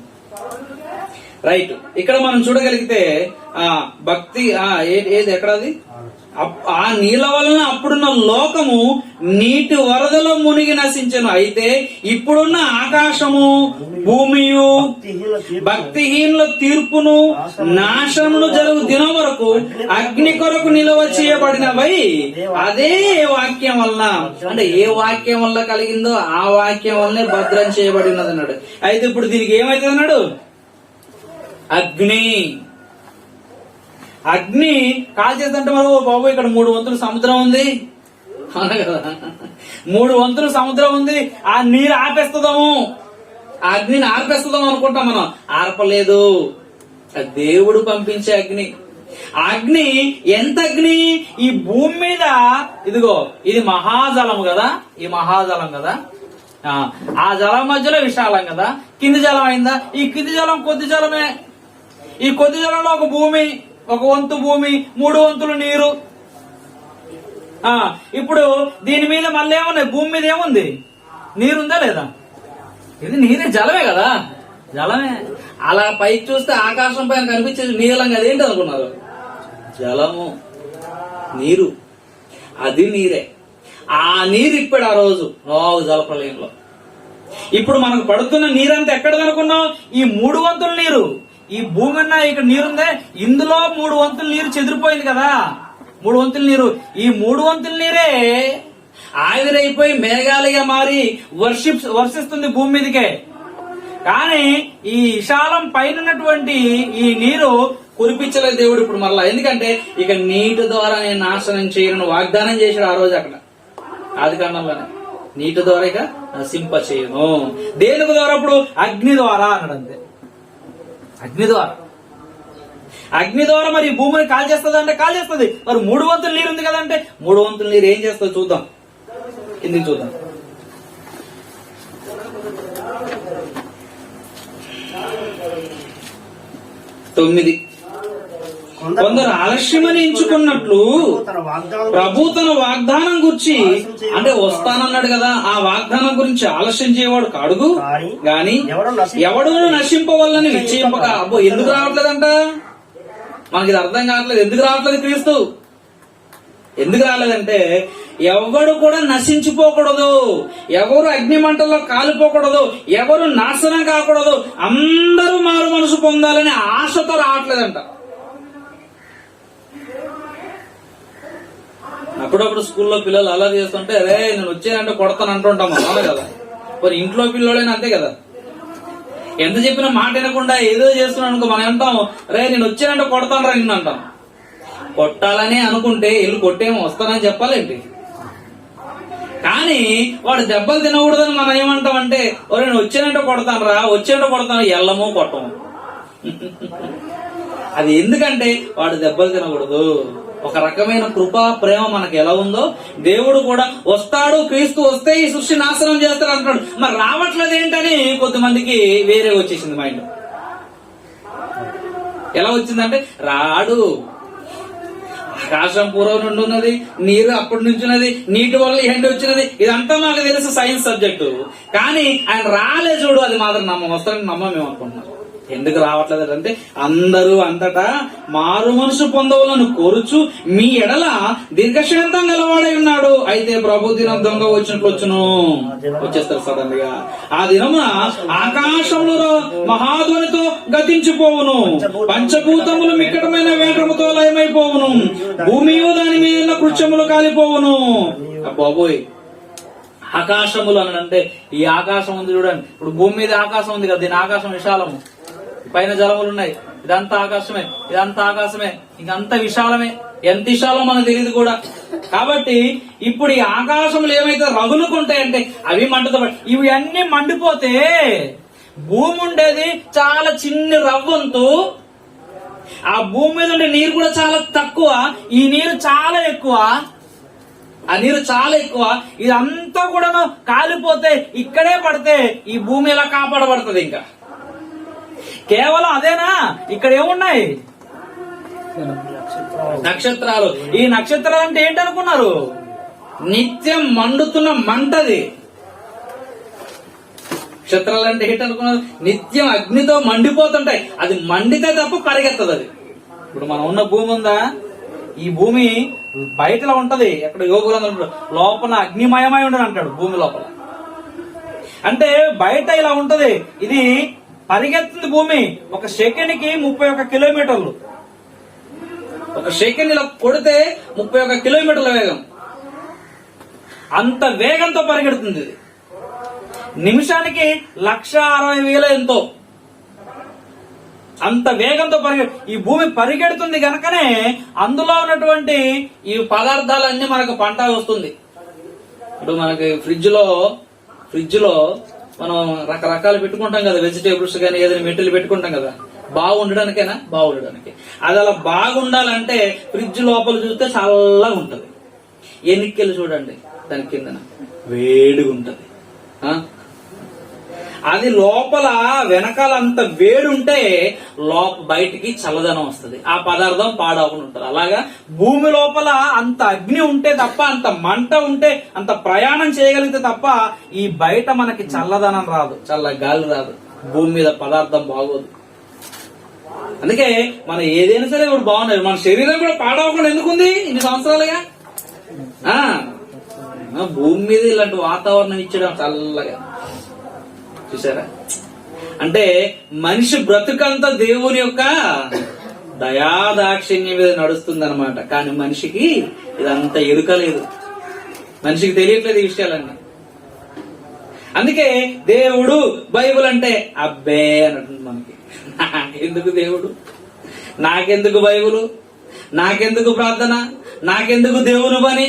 Speaker 1: రైట్. ఇక్కడ మనం చూడగలిగితే భక్తి ఏది ఎక్కడది? ఆ నీళ్ళ వలన అప్పుడున్న లోకము నీటి వరదలో మునిగి నశించను. అయితే ఇప్పుడున్న ఆకాశము భూమియు భక్తిహీనుల తీర్పును నాశనమును జరుగు దినం వరకు అగ్ని కొరకు నిలవ చేయబడినవై అదే వాక్యం వలన, అంటే ఏ వాక్యం వల్ల కలిగిందో ఆ వాక్యం వల్లనే భద్రం చేయబడినది అన్నాడు. అయితే ఇప్పుడు దీనికి ఏమైతుంది అన్నాడు? అగ్ని కాల్చేస్తుంటే మరి బాబు ఇక్కడ 3 వంతులు సముద్రం ఉంది అవునా కదా, 3 వంతులు సముద్రం ఉంది, ఆ నీరు ఆపేస్తుందాము, ఆ అగ్నిని ఆర్పేస్తుందాం అనుకుంటాం మనం. ఆర్పలేదు, దేవుడు పంపించే అగ్ని. అగ్ని ఎంత అగ్ని? ఈ భూమి మీద ఇదిగో ఇది మహాజలం కదా, ఈ మహాజలం కదా, ఆ జలం మధ్యలో విశాలం కదా, కింది జలం అయిందా? ఈ కింది జలం కొద్ది జలమే. ఈ కొద్ది జలంలో ఒక భూమి, ఒక వంతు భూమి, 3 వంతులు నీరు. ఇప్పుడు దీని మీద మళ్ళీ ఏమున్నాయి? భూమి మీద ఏముంది? నీరుందా లేదా? ఇది నీరే, జలమే కదా, జలమే. అలా పైకి చూస్తే ఆకాశం పైన కనిపించేది నీలం కదా, ఏంటి అనుకున్నారు? జలము, నీరు, అది నీరే. ఆ నీరు ఇప్పుడు ఆ రోజు నోవాహు జలప్రలయంలో. ఇప్పుడు మనకు పడుతున్న నీరంతా ఎక్కడదనుకున్నాం? ఈ 3 వంతుల నీరు, ఈ భూమి అన్న ఇక్కడ నీరుందే, ఇందులో 3 వంతుల నీరు చెదిరిపోయింది కదా, 3 వంతుల నీరు, ఈ 3 వంతుల నీరే ఆవిరైపోయి మేఘాలుగా మారి వర్షిస్తుంది భూమి మీదకే. కానీ ఈ విశాలం పైన ఉన్నటువంటి ఈ నీరు కురిపించలేదు దేవుడు ఇప్పుడు మరలా. ఎందుకంటే ఇక నీటి ద్వారా నేను నాశనం చేయను వాగ్దానం చేశాడు ఆ రోజు అక్కడ ఆది కాండంలోనే. నీటి ద్వారా ఇక నశింప చేయను. దేనికి ద్వారా? అప్పుడు అగ్ని ద్వారా అన్నాడు. అంతే, అగ్ని ద్వారా. అగ్ని ద్వారా మరి ఈ భూమిని కాల్ చేస్తుంది అంటే కాల్ చేస్తుంది. మరి 3 వంతుల నీరు ఉంది కదంటే 3 వంతుల నీరు ఏం చేస్తుంది చూద్దాం. ఎందుకు చూద్దాం. తొమ్మిది, కొందరు ఆలస్యమని ఎంచుకున్నట్లు ప్రభు తన వాగ్దానం గురించి, అంటే వస్తానన్నాడు కదా, ఆ వాగ్దానం గురించి ఆలస్యం చేయవాడు కాడుగు గాని ఎవడు నశింపవల్లని నిశ్చయింపక. అబ్బో, ఎందుకు రావట్లేదంట? మనకి ఇది అర్థం కావట్లేదు. ఎందుకు రావట్లేదు క్రీస్తు? ఎందుకు రాలేదంటే ఎవడు కూడా నశించిపోకూడదు, ఎవరు అగ్ని మంటల్లో కాలిపోకూడదు, ఎవరు నాశనం కాకూడదు, అందరూ మారు మనసు పొందాలని ఆశతో రావట్లేదంట. అప్పుడప్పుడు స్కూల్లో పిల్లలు అలా చేస్తుంటే అరే నేను వచ్చానంటే కొడతాను అంటుంటాం అలా కదా. మరి ఇంట్లో పిల్లలైనా అంతే కదా. ఎంత చెప్పినా మాట వినకుండా ఏదో చేస్తున్నాను అనుకో, మనం అంటాం రే నేను వచ్చానంటే కొడతాను రా నిన్ను అంటాం. కొట్టాలని అనుకుంటే ఇల్లు కొట్టేమో వస్తానని చెప్పాలేంటి? కానీ వాడు దెబ్బలు తినకూడదని మనం ఏమంటాం అంటే ఒరే నేను వచ్చానంటే కొడతాను రా, వచ్చానంటే కొడతాను, ఎల్లమో కొట్టము. అది ఎందుకంటే వాడు దెబ్బలు తినకూడదు. ఒక రకమైన కృపా ప్రేమ మనకు ఎలా ఉందో దేవుడు కూడా వస్తాడు, క్రీస్తు వస్తే ఈ సృష్టి నాశనం చేస్తాడు అంటాడు. మరి రావట్లేదు ఏంటని కొద్దిమందికి వేరే వచ్చేసింది మైండ్. ఎలా వచ్చిందంటే రాడు, ఆకాశం పూర్వం నుండి ఉన్నది, నీరు అప్పటి నుంచి ఉన్నది, నీటి వల్ల ఎండ వచ్చినది, ఇదంతా మాకు తెలుసు సైన్స్ సబ్జెక్టు. కానీ ఆయన రాలే చూడు, అది మాత్రం వస్తారని నమ్మమేమో అనుకుంటున్నాం. ఎందుకు రావట్లేదు అంటే అందరూ అంతటా మారు మనసు పొందవాలని కోరుచు మీ ఎడల దీర్ఘశాంతం గలవాడై ఉన్నాడు. అయితే ప్రభు దినం దొంగ వచ్చినట్లు వచ్చేస్తారు సడన్ గా. ఆ దినమున ఆకాశంలో మహాధ్వనితో గతించిపోవును, పంచభూతములు మిక్కటమైన వేగముతో లయమైపోవును, భూమి దాని మీద కృత్యములు కాలిపోవును. బాబోయ్, ఆకాశములు అని అంటే ఈ ఆకాశం ఉంది చూడండి. ఇప్పుడు భూమి మీద ఆకాశం ఉంది కదా, దీని ఆకాశం విశాలము, పైన జలములు ఉన్నాయి, ఇదంతా ఆకాశమే, ఇదంతా ఆకాశమే, ఇంకంత విశాలమే. ఎంత విశాలం మనకు తెలియదు కూడా. కాబట్టి ఇప్పుడు ఈ ఆకాశములు ఏమైతే రగులుకుంటాయంటే అవి మంటతో ఇవి అన్ని మండిపోతే భూమి ఉండేది చాలా చిన్న రవ్వంతు, ఆ భూమి మీద ఉండే నీరు కూడా చాలా తక్కువ, ఈ నీరు చాలా ఎక్కువ, ఆ నీరు చాలా ఎక్కువ. ఇదంతా కూడా కాలిపోతే ఇక్కడే పడితే ఈ భూమి ఎలా కాపాడబడుతుంది? ఇంకా కేవలం అదేనా? ఇక్కడ ఏమున్నాయి? నక్షత్రాలు. ఈ నక్షత్రాలు అంటే ఏంటనుకున్నారు? నిత్యం మండుతున్న మంటది. నక్షత్రాలు అంటే ఏంటనుకున్నారు? నిత్యం అగ్నితో మండిపోతుంటాయి. అది మండితే తప్ప పరిగెత్తదు అది. ఇప్పుడు మనం ఉన్న భూమి ఉందా, ఈ భూమి బయటలో ఉంటది, ఎక్కడ యోగులందరూ లోపల అగ్నిమయమై ఉండదు అంటాడు. భూమి లోపల అంటే బయట ఇలా ఉంటది, ఇది పరిగెత్తుంది భూమి. ఒక సెకండ్ కి 31 కిలోమీటర్లు. ఒక సెకండ్ ఇలా కొడితే 31 కిలోమీటర్ల వేగం, అంత వేగంతో పరిగెడుతుంది ఇది. నిమిషానికి 1,60,000 ఎంతో, అంత వేగంతో ఈ భూమి పరిగెడుతుంది గనకనే అందులో ఉన్నటువంటి ఈ పదార్థాలన్నీ మనకు పంట వస్తుంది. ఇప్పుడు మనకి ఫ్రిడ్జ్ లో మనం రకరకాలు పెట్టుకుంటాం కదా, వెజిటేబుల్స్ కానీ ఏదైనా మెటీరియల్ పెట్టుకుంటాం కదా, బాగుండడానికేనా? బాగుండడానికి. అది అలా బాగుండాలంటే ఫ్రిడ్జ్ లోపల చూస్తే చల్లగా ఉంటది, ఎన్నికెళ్ళి చూడండి దాని కిందన వేడిగా ఉంటది. అది లోపల వెనకాల అంత వేడి ఉంటే బయటికి చల్లదనం వస్తుంది, ఆ పదార్థం పాడవకుండా ఉంటుంది. అలాగా భూమి లోపల అంత అగ్ని ఉంటే తప్ప, అంత మంట ఉంటే, అంత ప్రయాణం చేయగలిగితే తప్ప ఈ బయట మనకి చల్లదనం రాదు, చల్ల గాలి రాదు, భూమి మీద పదార్థం బాగోదు. అందుకే మనం ఏదైనా సరే ఇప్పుడు బాగున్నది, మన శరీరం కూడా పాడవకుండా ఎందుకుంది ఇన్ని సంవత్సరాలుగా? భూమి మీద ఇలాంటి వాతావరణం ఇచ్చడం చల్లగా చూసారా? అంటే మనిషి బ్రతుకంతా దేవుని యొక్క దయాదాక్షిణ్యం మీద నడుస్తుంది అనమాట. కానీ మనిషికి ఇదంతా ఎరుకలేదు, మనిషికి తెలియట్లేదు ఈ విషయాలన్నీ. అందుకే దేవుడు బైబుల్ అంటే అబ్బే అన్నట్టుంది మనకి. నాకెందుకు దేవుడు, నాకెందుకు బైబులు, నాకెందుకు ప్రార్థన, నాకెందుకు దేవుని పని,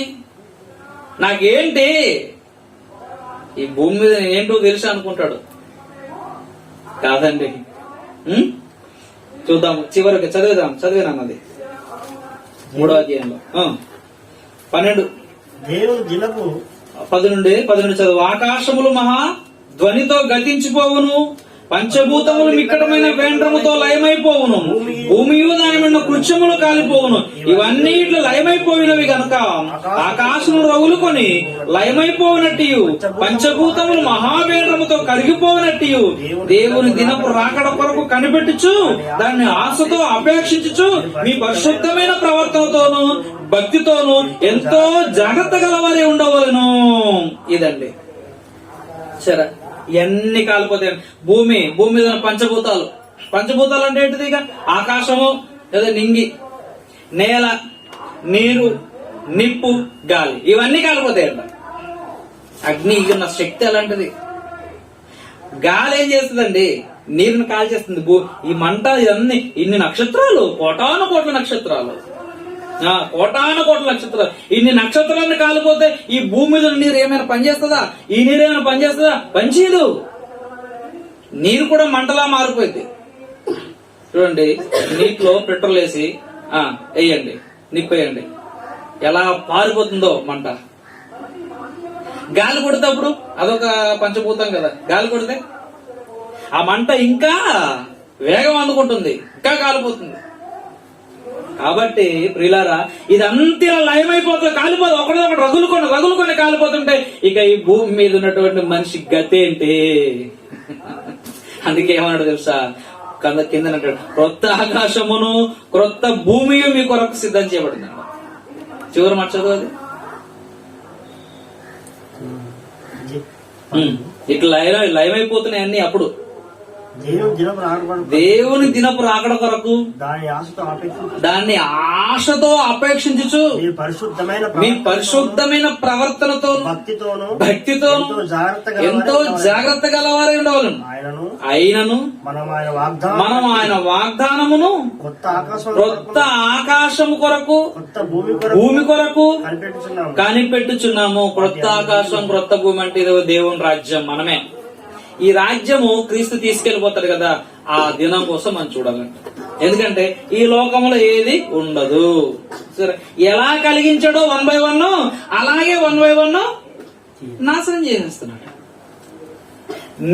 Speaker 1: నాకేంటి ఈ భూమి మీద ఏంటో తెలుసు అనుకుంటాడు. కాదండి. చూద్దాం, చివరికి చదివేనన్నది 3వ అధ్యాయంలో 12
Speaker 2: దేవుని దినపు
Speaker 1: 10 చదువు. ఆకాశములు మహా ధ్వనితో గతించిపోవును, పంచభూతములు మిక్కటమైన వేండ్రముతో లయమైపోవును, భూమియు దాని మీద కృత్యములు కాలిపోవును. ఇవన్నీ ఇట్లా లయమైపోయినవి గనుక ఆకాశములు రగులుకొని లయమైపోయినట్టు, పంచభూతములు మహావేంద్రముతో కరిగిపోయినట్టు దేవుని దినపు రాకడ కొరకు కనిపెట్టుచు దాన్ని ఆశతో అపేక్షించుచు మీ పరిశుద్ధమైన ప్రవర్తనతోనూ భక్తితోనూ ఎంతో జాగ్రత్త గలవారే ఉండవలను. ఇదండి. సరే, ఇవన్నీ కాలిపోతాయి. భూమి మీద పంచభూతాలు అంటే ఏంటిది? ఇక ఆకాశము లేదా నింగి, నేల, నీరు, నిప్పు, గాలి, ఇవన్నీ కాలిపోతాయంట. అగ్ని ఉన్న శక్తి అలాంటిది. గాలి ఏం చేస్తుందండి? నీరుని కాల్చేస్తుంది. ఈ మంట ఇవన్నీ ఇన్ని నక్షత్రాలు, కోటాను కోట్ల నక్షత్రాలు, ఇన్ని నక్షత్రాలను కాలిపోతే ఈ భూమి మీద నీరు ఏమైనా పనిచేస్తుందా? ఈ నీరు ఏమైనా పనిచేస్తుందా? పనిచేయదు. నీరు కూడా మంటలా మారిపోయింది. చూడండి, నీటిలో పెట్రోల్ వేసి వేయండి, నిప్పేయండి, ఎలా పారిపోతుందో మంట. గాలి కొడితేప్పుడు అదొక పంచభూతం కదా, గాలి కొడితే ఆ మంట ఇంకా వేగం అందుకుంటుంది, ఇంకా కాలిపోతుంది. కాబట్టి ప్రియులారా, ఇదంతా లయమైపోతుంది, కాలిపోతుంది. ఒకటి రగులుకొని కాలిపోతుంటే ఇక ఈ భూమి మీద ఉన్నటువంటి మనిషి గతి ఏంటి? అందుకే ఏమన్నాడు తెలుసా? కింద క్రొత్త ఆకాశమును క్రొత్త భూమియు మీ కొరకు సిద్ధం చేయబడింది. చివరి మాట చదువు అది. ఇట్లా లయమైపోతున్నాయి అన్ని. అప్పుడు దేవుని దినపు రాకడ కొరకు దాన్ని ఆశతో అపేక్షించు మీ పరిశుద్ధమైన ప్రవర్తనతో భక్తితోను ఎంతో జాగ్రత్త గలవారే ఉండవాలను. అయినను మనం ఆయన వాగ్దానమును కొత్త ఆకాశము కొరకు భూమి కొరకు కనిపెట్టుచున్నాము. క్రొత్త ఆకాశం క్రొత్త భూమి అంటే దేవుని రాజ్యం, మనమే. ఈ రాజ్యము క్రీస్తు తీసుకెళ్లిపోతాడు కదా, ఆ దినం కోసం మనం చూడాలంట. ఎందుకంటే ఈ లోకంలో ఏది ఉండదు. సరే, ఎలా కలిగించాడో 1 by 1 అలాగే 1 by 1 నాశనం చేసేస్తున్నాడు.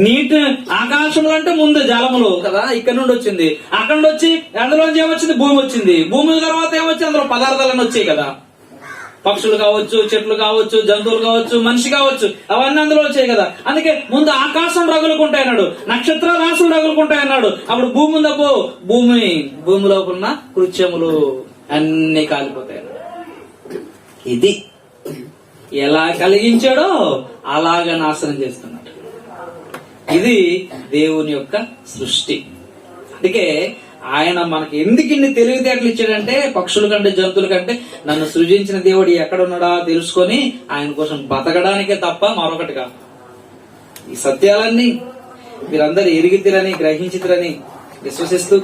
Speaker 1: నీటి ఆకాశంలో అంటే ముందు జలములు కదా, ఇక్కడ నుండి వచ్చింది. అక్కడ నుండి వచ్చి అందులోంచి ఏమొచ్చింది? భూమి వచ్చింది. భూమి తర్వాత ఏమొచ్చింది? అందులో పదార్థాలన్నీ వచ్చాయి కదా. పక్షులు కావచ్చు, చెట్లు కావచ్చు, జంతువులు కావచ్చు, మనిషి కావచ్చు, అవన్నీ అందులో వచ్చాయి కదా. అందుకే ముందు ఆకాశం రగులుకుంటాయన్నాడు, నక్షత్ర రాశులు రగులుకుంటాయన్నాడు. అప్పుడు భూమి ఉందపో, భూమిలో ఉన్న కృత్యములు అన్ని కాలిపోతాయి. ఇది ఎలా కలిగించాడో అలాగా నాశనం చేస్తున్నాడు. ఇది దేవుని యొక్క సృష్టి. అందుకే ఆయన మనకి ఎందుకు ఇన్ని తెలివితేటలు ఇచ్చాడంటే, పక్షుల కంటే జంతువుల కంటే నన్ను సృజించిన దేవుడు ఎక్కడున్నాడా తెలుసుకొని ఆయన కోసం బతకడానికే తప్ప మరొకటి కాదు. ఈ సత్యాలన్నీ మీరందరూ ఎరిగితిరని గ్రహించితిరని విశ్వసిస్తూ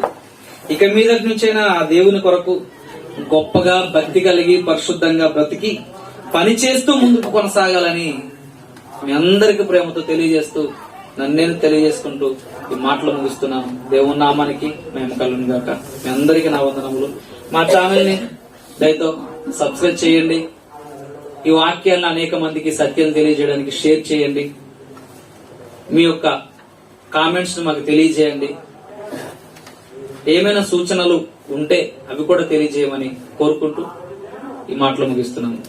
Speaker 1: ఇక మీదటి నుంచైనా ఆ దేవుని కొరకు గొప్పగా భక్తి కలిగి పరిశుద్ధంగా బ్రతికి పని చేస్తూ ముందుకు కొనసాగాలని మీ అందరికి ప్రేమతో తెలియజేస్తూ నన్ను తెలియజేసుకుంటూ ఈ మాటలు ముగిస్తున్నాను. దేవుని నామానికి మేము కలుగును గాక. మీ అందరికీ నా వందనములు. మా ఛానల్ ని దయతో సబ్స్క్రైబ్ చేయండి. ఈ వాక్యాలను అనేక మందికి సత్యం తెలియజేయడానికి షేర్ చేయండి. మీ యొక్క కామెంట్స్ మాకు తెలియజేయండి. ఏమైనా సూచనలు ఉంటే అవి కూడా తెలియజేయమని కోరుకుంటూ ఈ మాటలు ముగిస్తున్నాను.